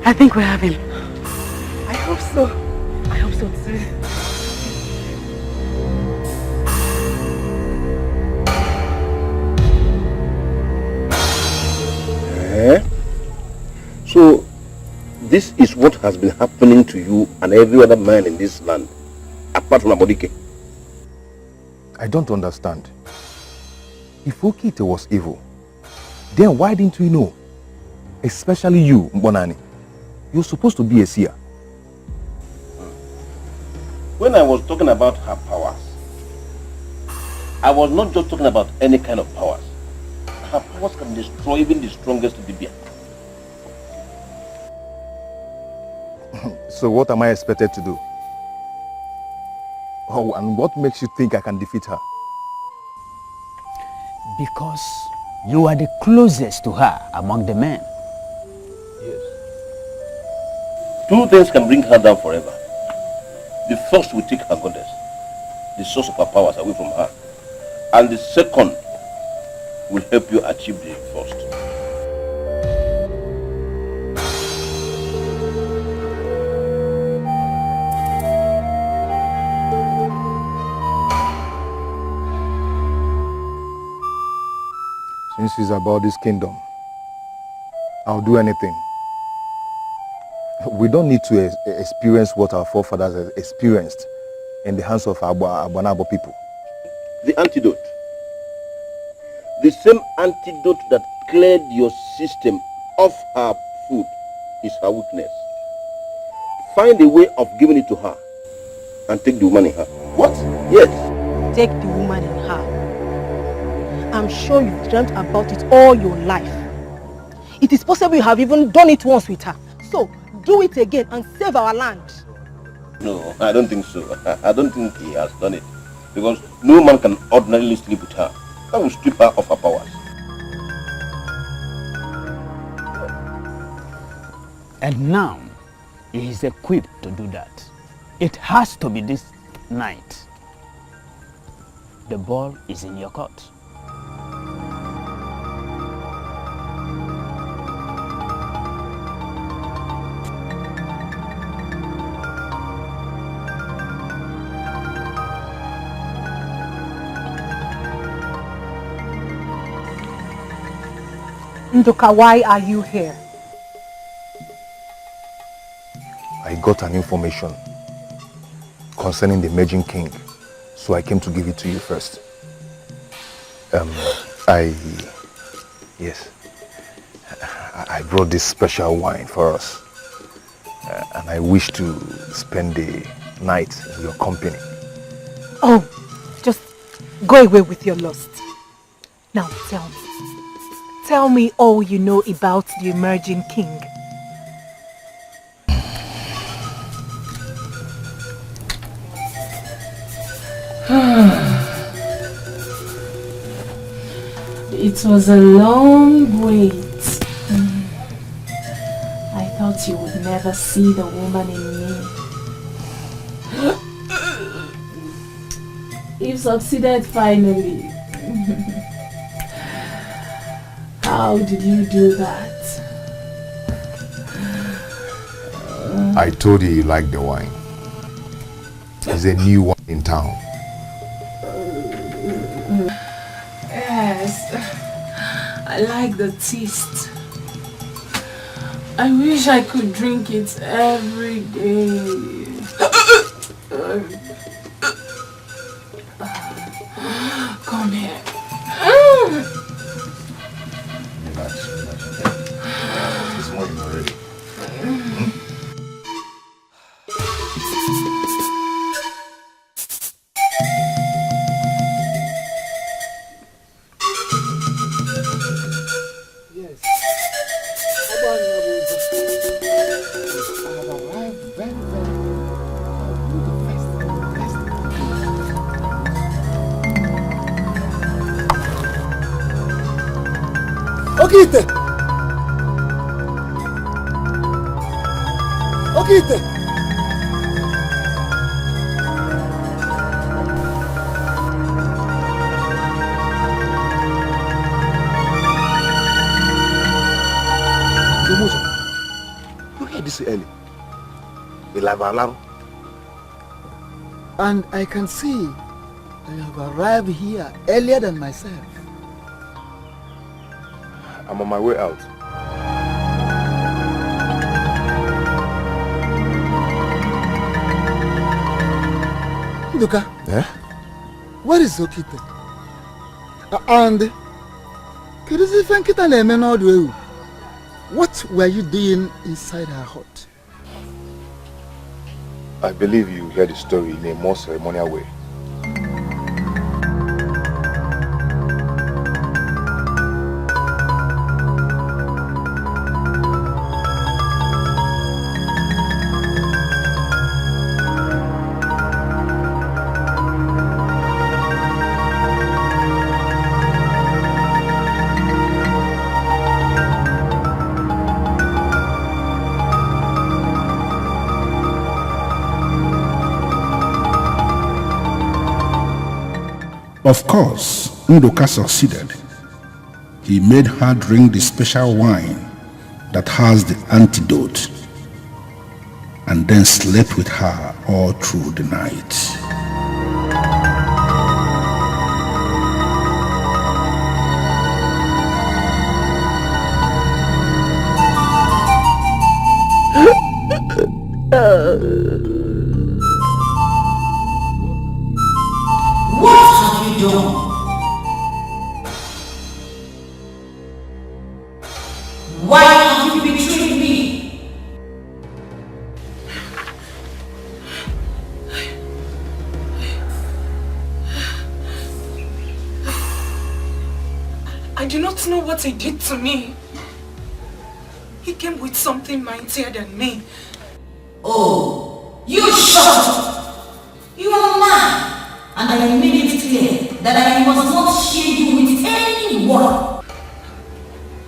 I think we have him. I hope so. I hope so too. So, this is what has been happening to you and every other man in this land, apart from Abodike. I don't understand. If Okite was evil, then why didn't we know? Especially you, Mbonani. You're supposed to be a seer. When I was talking about her powers, I was not just talking about any kind of powers. Her powers can destroy even the strongest Libya. So what am I expected to do? Oh, and what makes you think I can defeat her? Because you are the closest to her among the men. Two things can bring her down forever. The first will take her goddess, the source of her powers, away from her. And the second will help you achieve the first. Since it's about this kingdom, I'll do anything. We don't need to experience what our forefathers experienced in the hands of our Abanabo people. The antidote. The same antidote that cleared your system of her food is her weakness. Find a way of giving it to her and take the woman in her. What? Yes. Take the woman in her. I'm sure you've dreamt about it all your life. It is possible you have even done it once with her. So, do it again and save our land. No, I don't think so. I don't think he has done it. Because no man can ordinarily sleep with her. That will strip her of her powers. And now, he is equipped to do that. It has to be this night. The ball is in your court. Ndoka, why are you here? I got an information concerning the emerging king, so I came to give it to you first. I brought this special wine for us. and I wish to spend the night in your company. Oh, just go away with your lust. Now tell me. Tell me all you know about the emerging king. It was a long wait. I thought you would never see the woman in me. You've succeeded finally. How did you do that? I told you liked the wine. It's a new one in town. Yes, I like the taste. I wish I could drink it every day. Come here. It's morning already. Okite! Okite! You hear this early? And I can see you have arrived here earlier than myself. I'm on my way out. Nduka, Eh? where is Okite? And what were you doing inside her hut? I believe you heard the story in a more ceremonial way. Of course, Ndoka succeeded. He made her drink the special wine that has the antidote and then slept with her all through the night. What have you done? Why have you betrayed me? I do not know what he did to me. He came with something mightier than me. Oh, you shut up! You are mad! And I made it clear that I must not share you with anyone.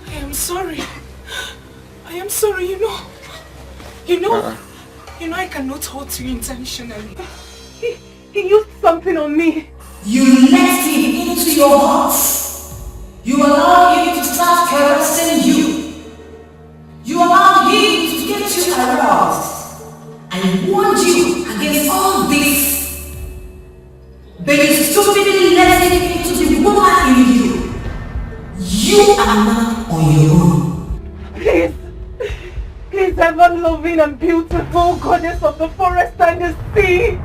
I am sorry. I am sorry, you know. You know, I cannot hurt you intentionally. He used something on me. You let him into your heart. You allowed him to start caressing you. You allowed him to get you aroused. I warned you against all this. But you stupidly let him into the woman in you. You are not on your own. Please, please, ever-loving and beautiful goddess of the forest and the sea.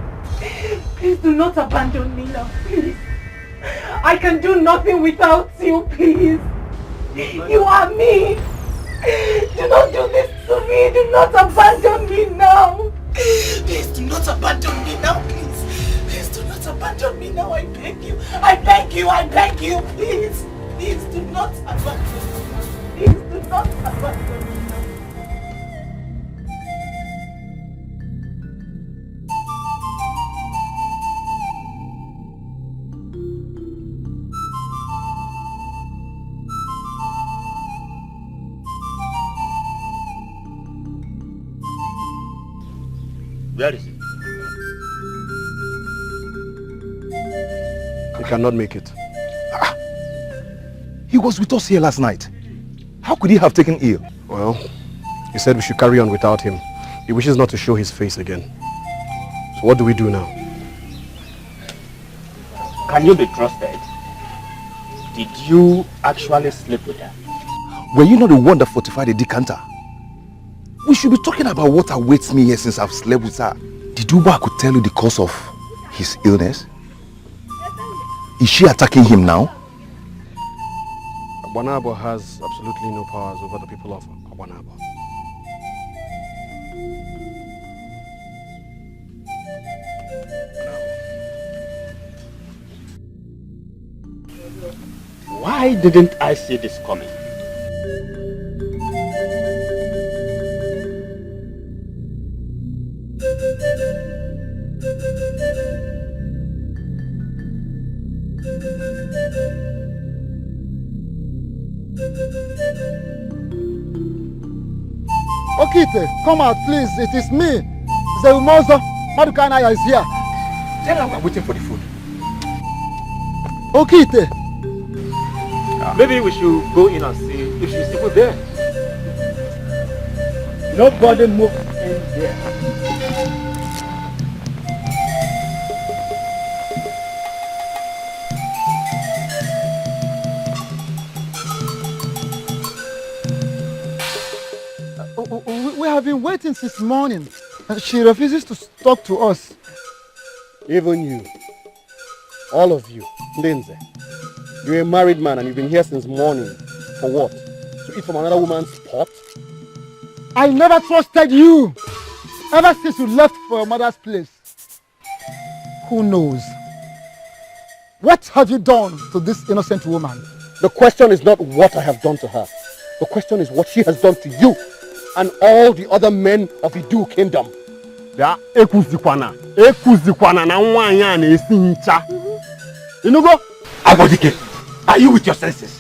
Please do not abandon me now, please. I can do nothing without you, please. You are me. Do not do this to me. Do not abandon me now. Please do not abandon me now, please. Please do not abandon me now, I beg you. I beg you, I beg you, please. Please do not abandon me now. Please do not abandon me now. Where is he? He cannot make it. He was with us here last night. How could he have taken ill? Well, he said we should carry on without him. He wishes not to show his face again. So what do we do now? Can you be trusted? Did you actually sleep with her? Were you not the one that fortified the decanter? We should be talking about what awaits me here since I've slept with her. Did Uba could tell you the cause of his illness? Is she attacking him now? Agbanabo has absolutely no powers over the people of Agbanabo. Why didn't I see this coming? Okite, come out please. It is me. Zeumozo Madukanaya is here. Tell her we're waiting for the food. Okite. Maybe we should go in and see if she's still there. Nobody move in there. We have been waiting since morning. She refuses to talk to us. Even you, all of you, Lindsay, you're a married man and you've been here since morning. For what? To eat from another woman's pot? I never trusted you. Ever since you left for your mother's place. Who knows? What have you done to this innocent woman? The question is not what I have done to her. The question is what she has done to you and all the other men of the Idu kingdom. Ekuzikwana na nwanyị a na-esi ncha. Inugo, Agodike, are you with your senses?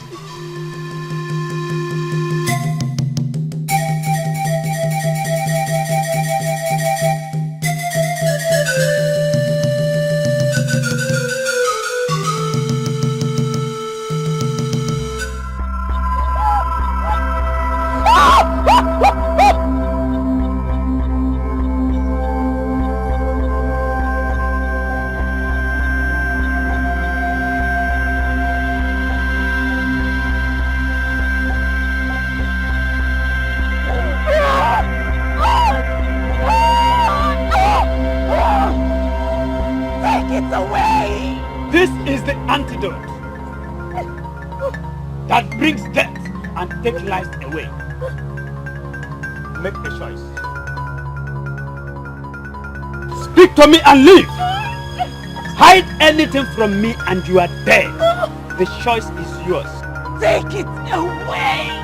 This is the antidote that brings death and takes life away. Make a choice. Speak to me and leave. Hide anything from me and you are dead. The choice is yours. Take it away.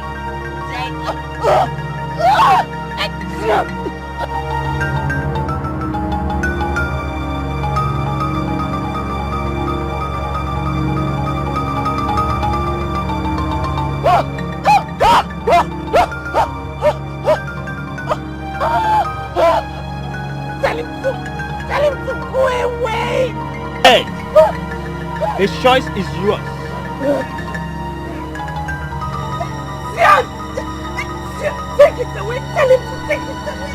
Tell him to go away. Hey, the choice is yours. Take it away. Tell him to take it away.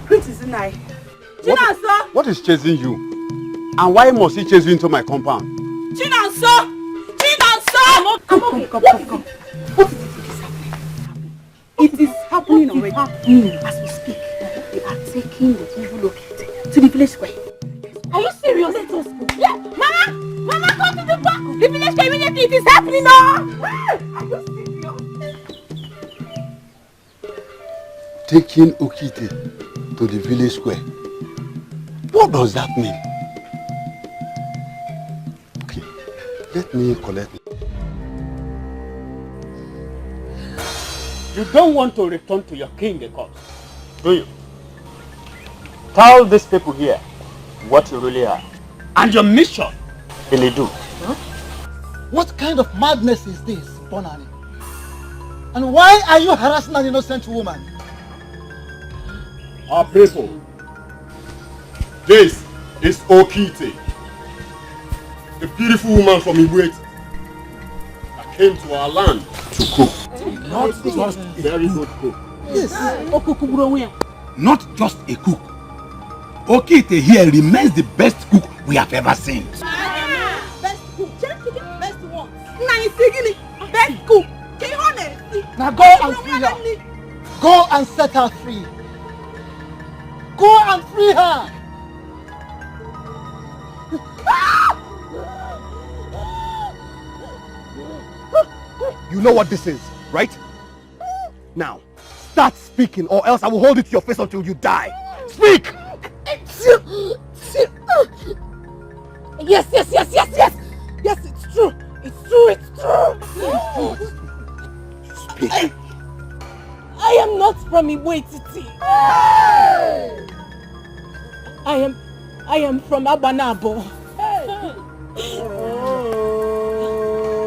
Princess Unai. What is chasing you? And why must he chase you into my compound? Chinonso! Come. What is it happening? It is happening already. As we speak, we are taking the evil Okite to the village square. Are you serious? Let us go. Yeah, Mama, go to the back. The village square immediately. It is happening now. Are you serious? taking Okite to the village square. What does that mean? Okay, let me collect. You don't want to return to your king, of course, do you? Tell these people here what you really are and your mission. Really do. Huh? What kind of madness is this, Bonani? And why are you harassing an innocent woman? Our people, this is Okite, a beautiful woman from Ibueti that came to our land to cook. Not just a very good cook. Yes. Not just a cook. Okite here remains the best cook we have ever seen. Best cook. Best one. Best cook. Now go and free her. Go and set her free. Go and free her. You know what this is, right? Now, start speaking or else I will hold it to your face until you die. Speak! Yes. Yes, it's true. It's true. Speak. I am not from Ibueti. I am from Abanabo.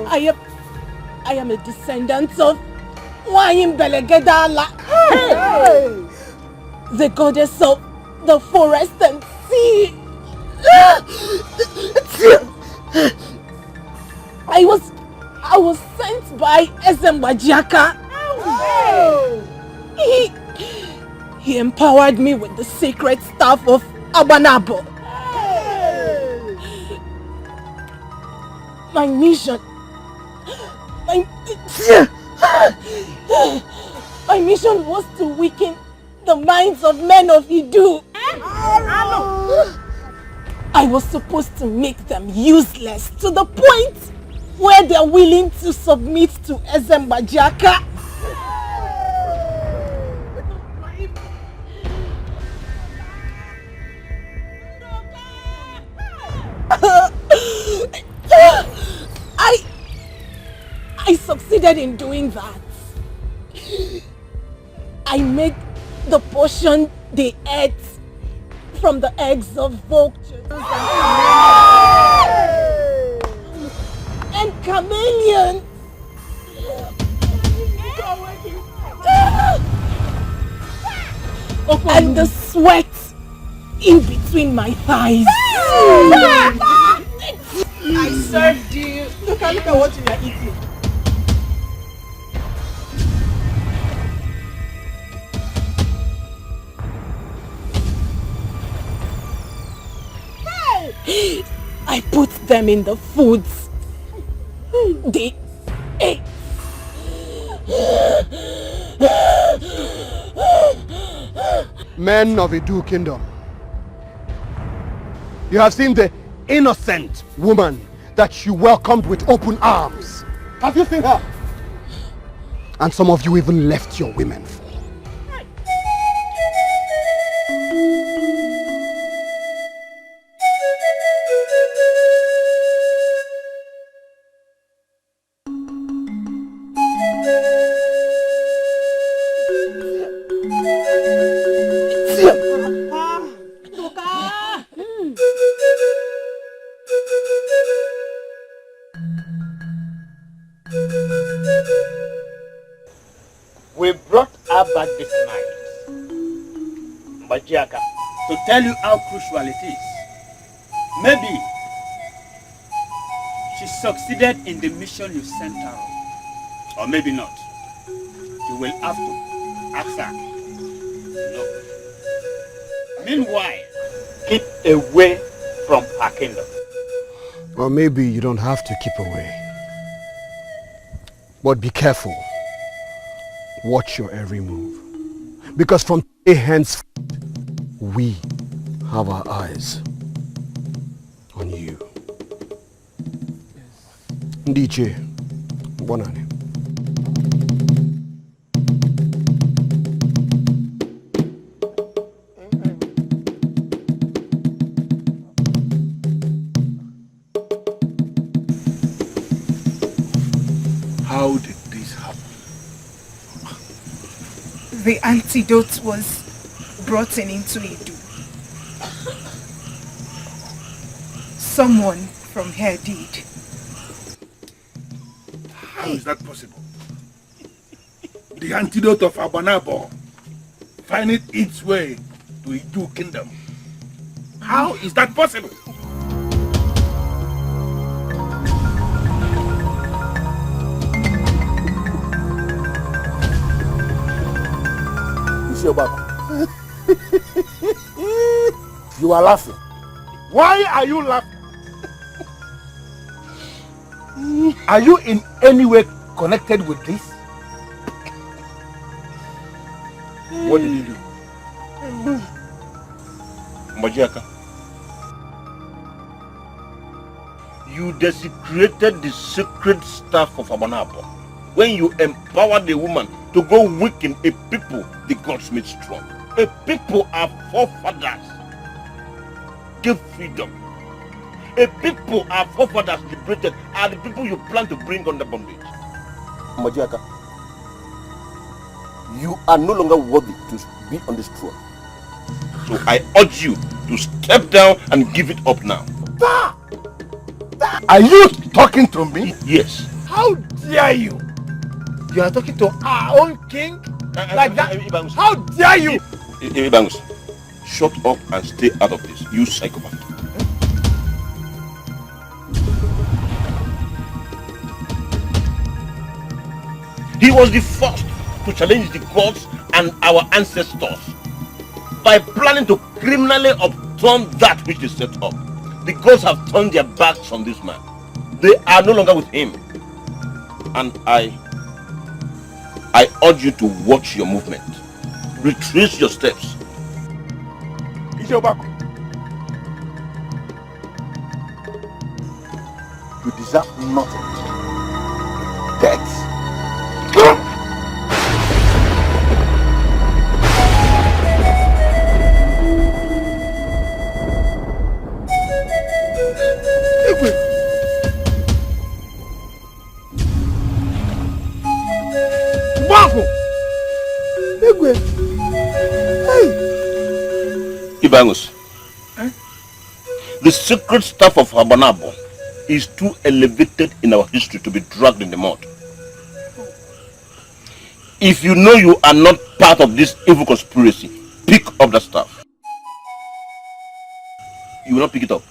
I am a descendant of Wayim Belegedala, the goddess of the forest and sea. I was sent by Ezembajaka. He empowered me with the sacred staff of Abanabo. My mission was to weaken the minds of men of Idu. I was supposed to make them useless to the point where they're willing to submit to Ezembajaka. I succeeded in doing that. I made the portion they ate from the eggs of vultures and chameleons. And the sweat in between my thighs. I served you. Look at what you are eating. I put them in the foods they ate. Men of Idu Kingdom, you have seen the innocent woman that you welcomed with open arms. Have you seen her? And some of you even left your women for. We brought her back this night, Bajiaka, to tell you how crucial it is. Maybe she succeeded in the mission you sent her on, or maybe not. You will have to ask her. No. Meanwhile, keep away from her kingdom. Or maybe you don't have to keep away. But be careful. Watch your every move. Because from today henceforth, we have our eyes on you. DJ, Bonani. the antidote was brought into Edu. Someone from here did. How is that possible? The antidote of Abanabo finding its way to Edu kingdom. How is that possible? You are laughing. Why are you laughing? Are you in any way connected with this? What did you do? Majiaka, you desecrated the sacred staff of Abanabo when you empowered a woman to go weaken a people the gods made strong. A people our forefathers gave freedom. A people our forefathers liberated are the people you plan to bring under bondage. Majiaka, you are no longer worthy to be on this throne. So I urge you to step down and give it up now. Are you talking to me? Yes. How dare you? You are talking to our own king? Like that? How dare you? Ibangus, shut up and stay out of this, you psychopath. He was the first to challenge the gods and our ancestors by planning to criminally upturn that which they set up. The gods have turned their backs on this man. They are no longer with him. And I urge you to watch your movement. Retrace your steps. Ijeobaku, you deserve nothing. Death. Ibangus, the sacred staff of Abanabo is too elevated in our history to be dragged in the mud. If you know you are not part of this evil conspiracy, pick up that staff. You will not pick it up.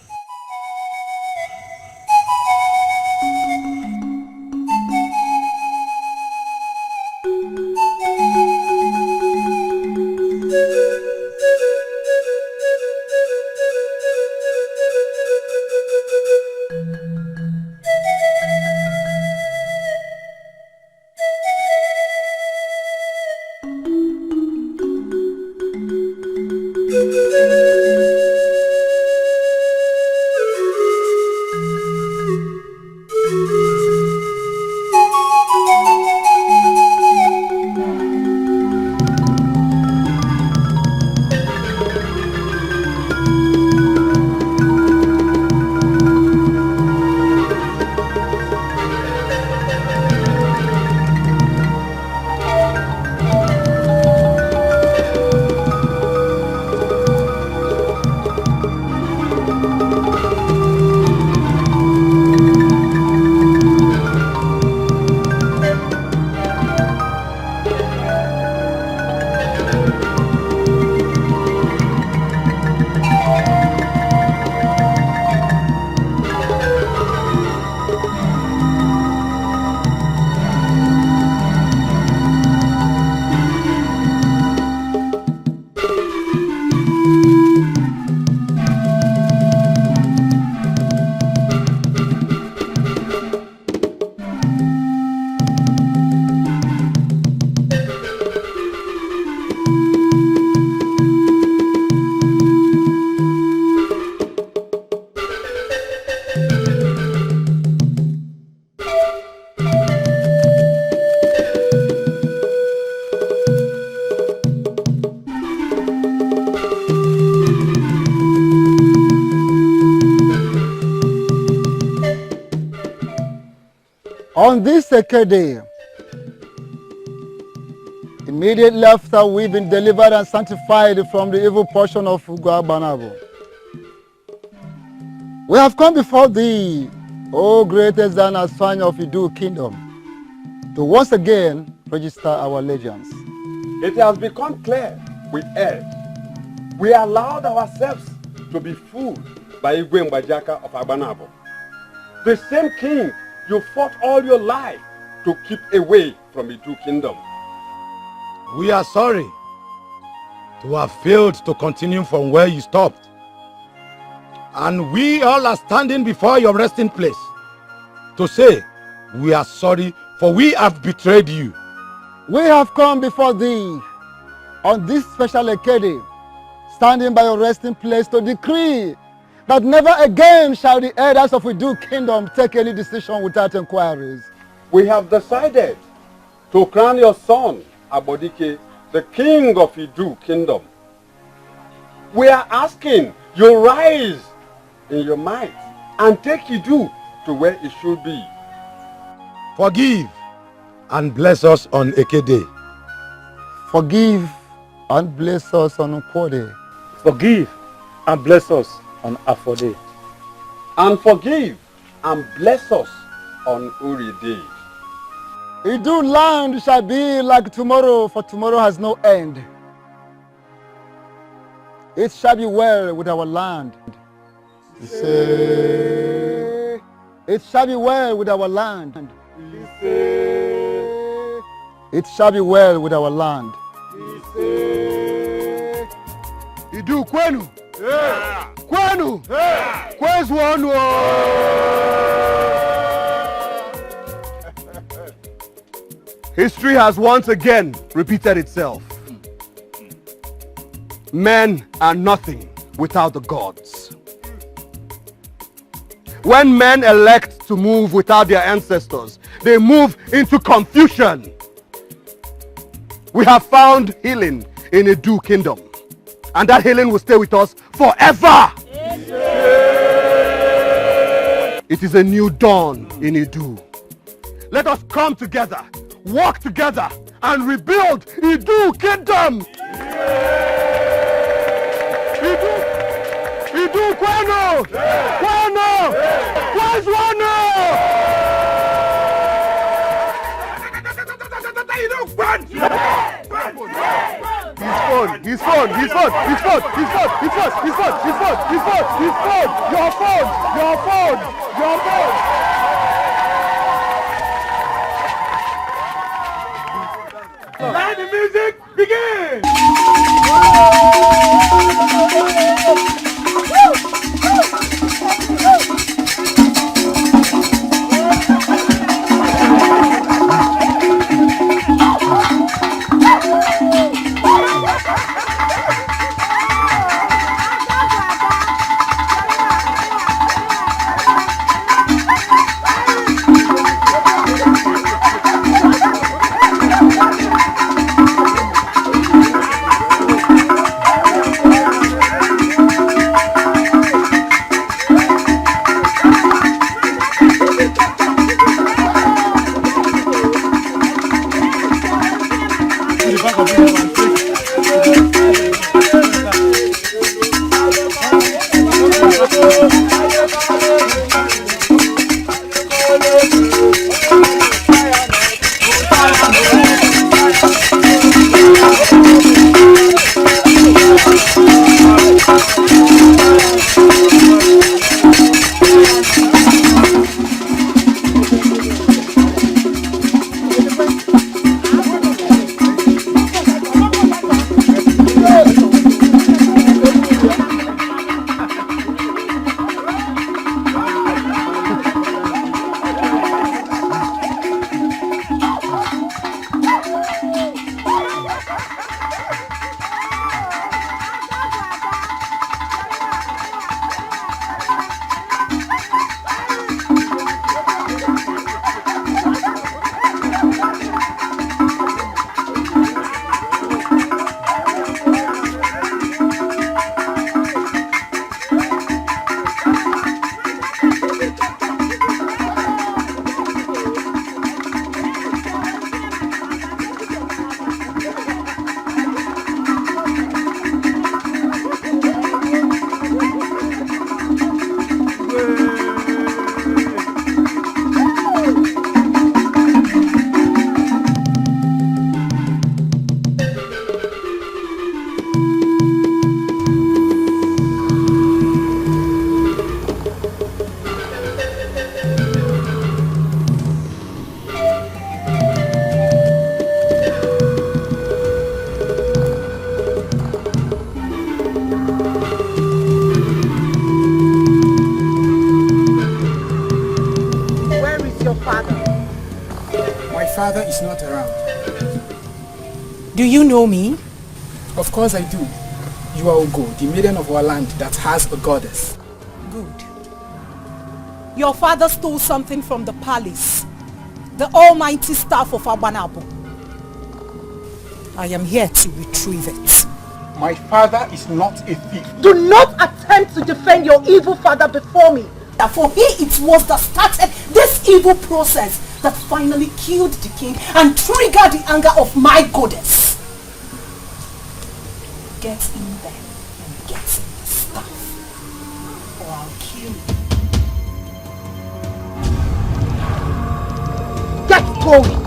On this sacred day, in Immediately after we've been delivered and sanctified from the evil portion of Uguabanabo, we have come before thee, O greatest and Aswanya of Idu Kingdom, to once again register our allegiance. It has become clear we erred. We allowed ourselves to be fooled by Igwe Mbajaka of Abanabo, the same king you fought all your life to keep away from Idu Kingdom. We are sorry to have failed to continue from where you stopped. And we all are standing before your resting place to say we are sorry, for we have betrayed you. We have come before thee on this special occasion, standing by your resting place to decree that never again shall the elders of Idu Kingdom take any decision without inquiries. We have decided to crown your son, Abodike, the king of Idu Kingdom. We are asking you rise in your might and take Idu to where it should be. Forgive and bless us on Eke Day. Forgive and bless us on Ukwode. Forgive and bless us on Afode. And forgive and bless us on Uri Day. Idu land shall be like tomorrow, for tomorrow has no end. It shall be well with our land. Say, it shall be well with our land. It shall be well with our land. Idu kwenu? Kwenu? Kwezu wanu? History has once again repeated itself. Men are nothing without the gods. When men elect to move without their ancestors, they move into confusion. We have found healing in Idu Kingdom, and that healing will stay with us forever. It is a new dawn in Idu. Let us come together, work together, and rebuild Idu Kingdom. Idu kwenu! Kwenu! Kwezu wanu! His phone! Your phone! Let the music begin! father is not around. Do you know me? Of course I do. You are Ugo, the maiden of our land that has a goddess. Good. Your father stole something from the palace. The almighty staff of Abanabo. I am here to retrieve it. My father is not a thief. Do not attempt to defend your evil father before me. For he it was that started this evil process that finally killed the king and triggered the anger of my goddess. Get in there and get the stuff, or I'll kill you. Get going!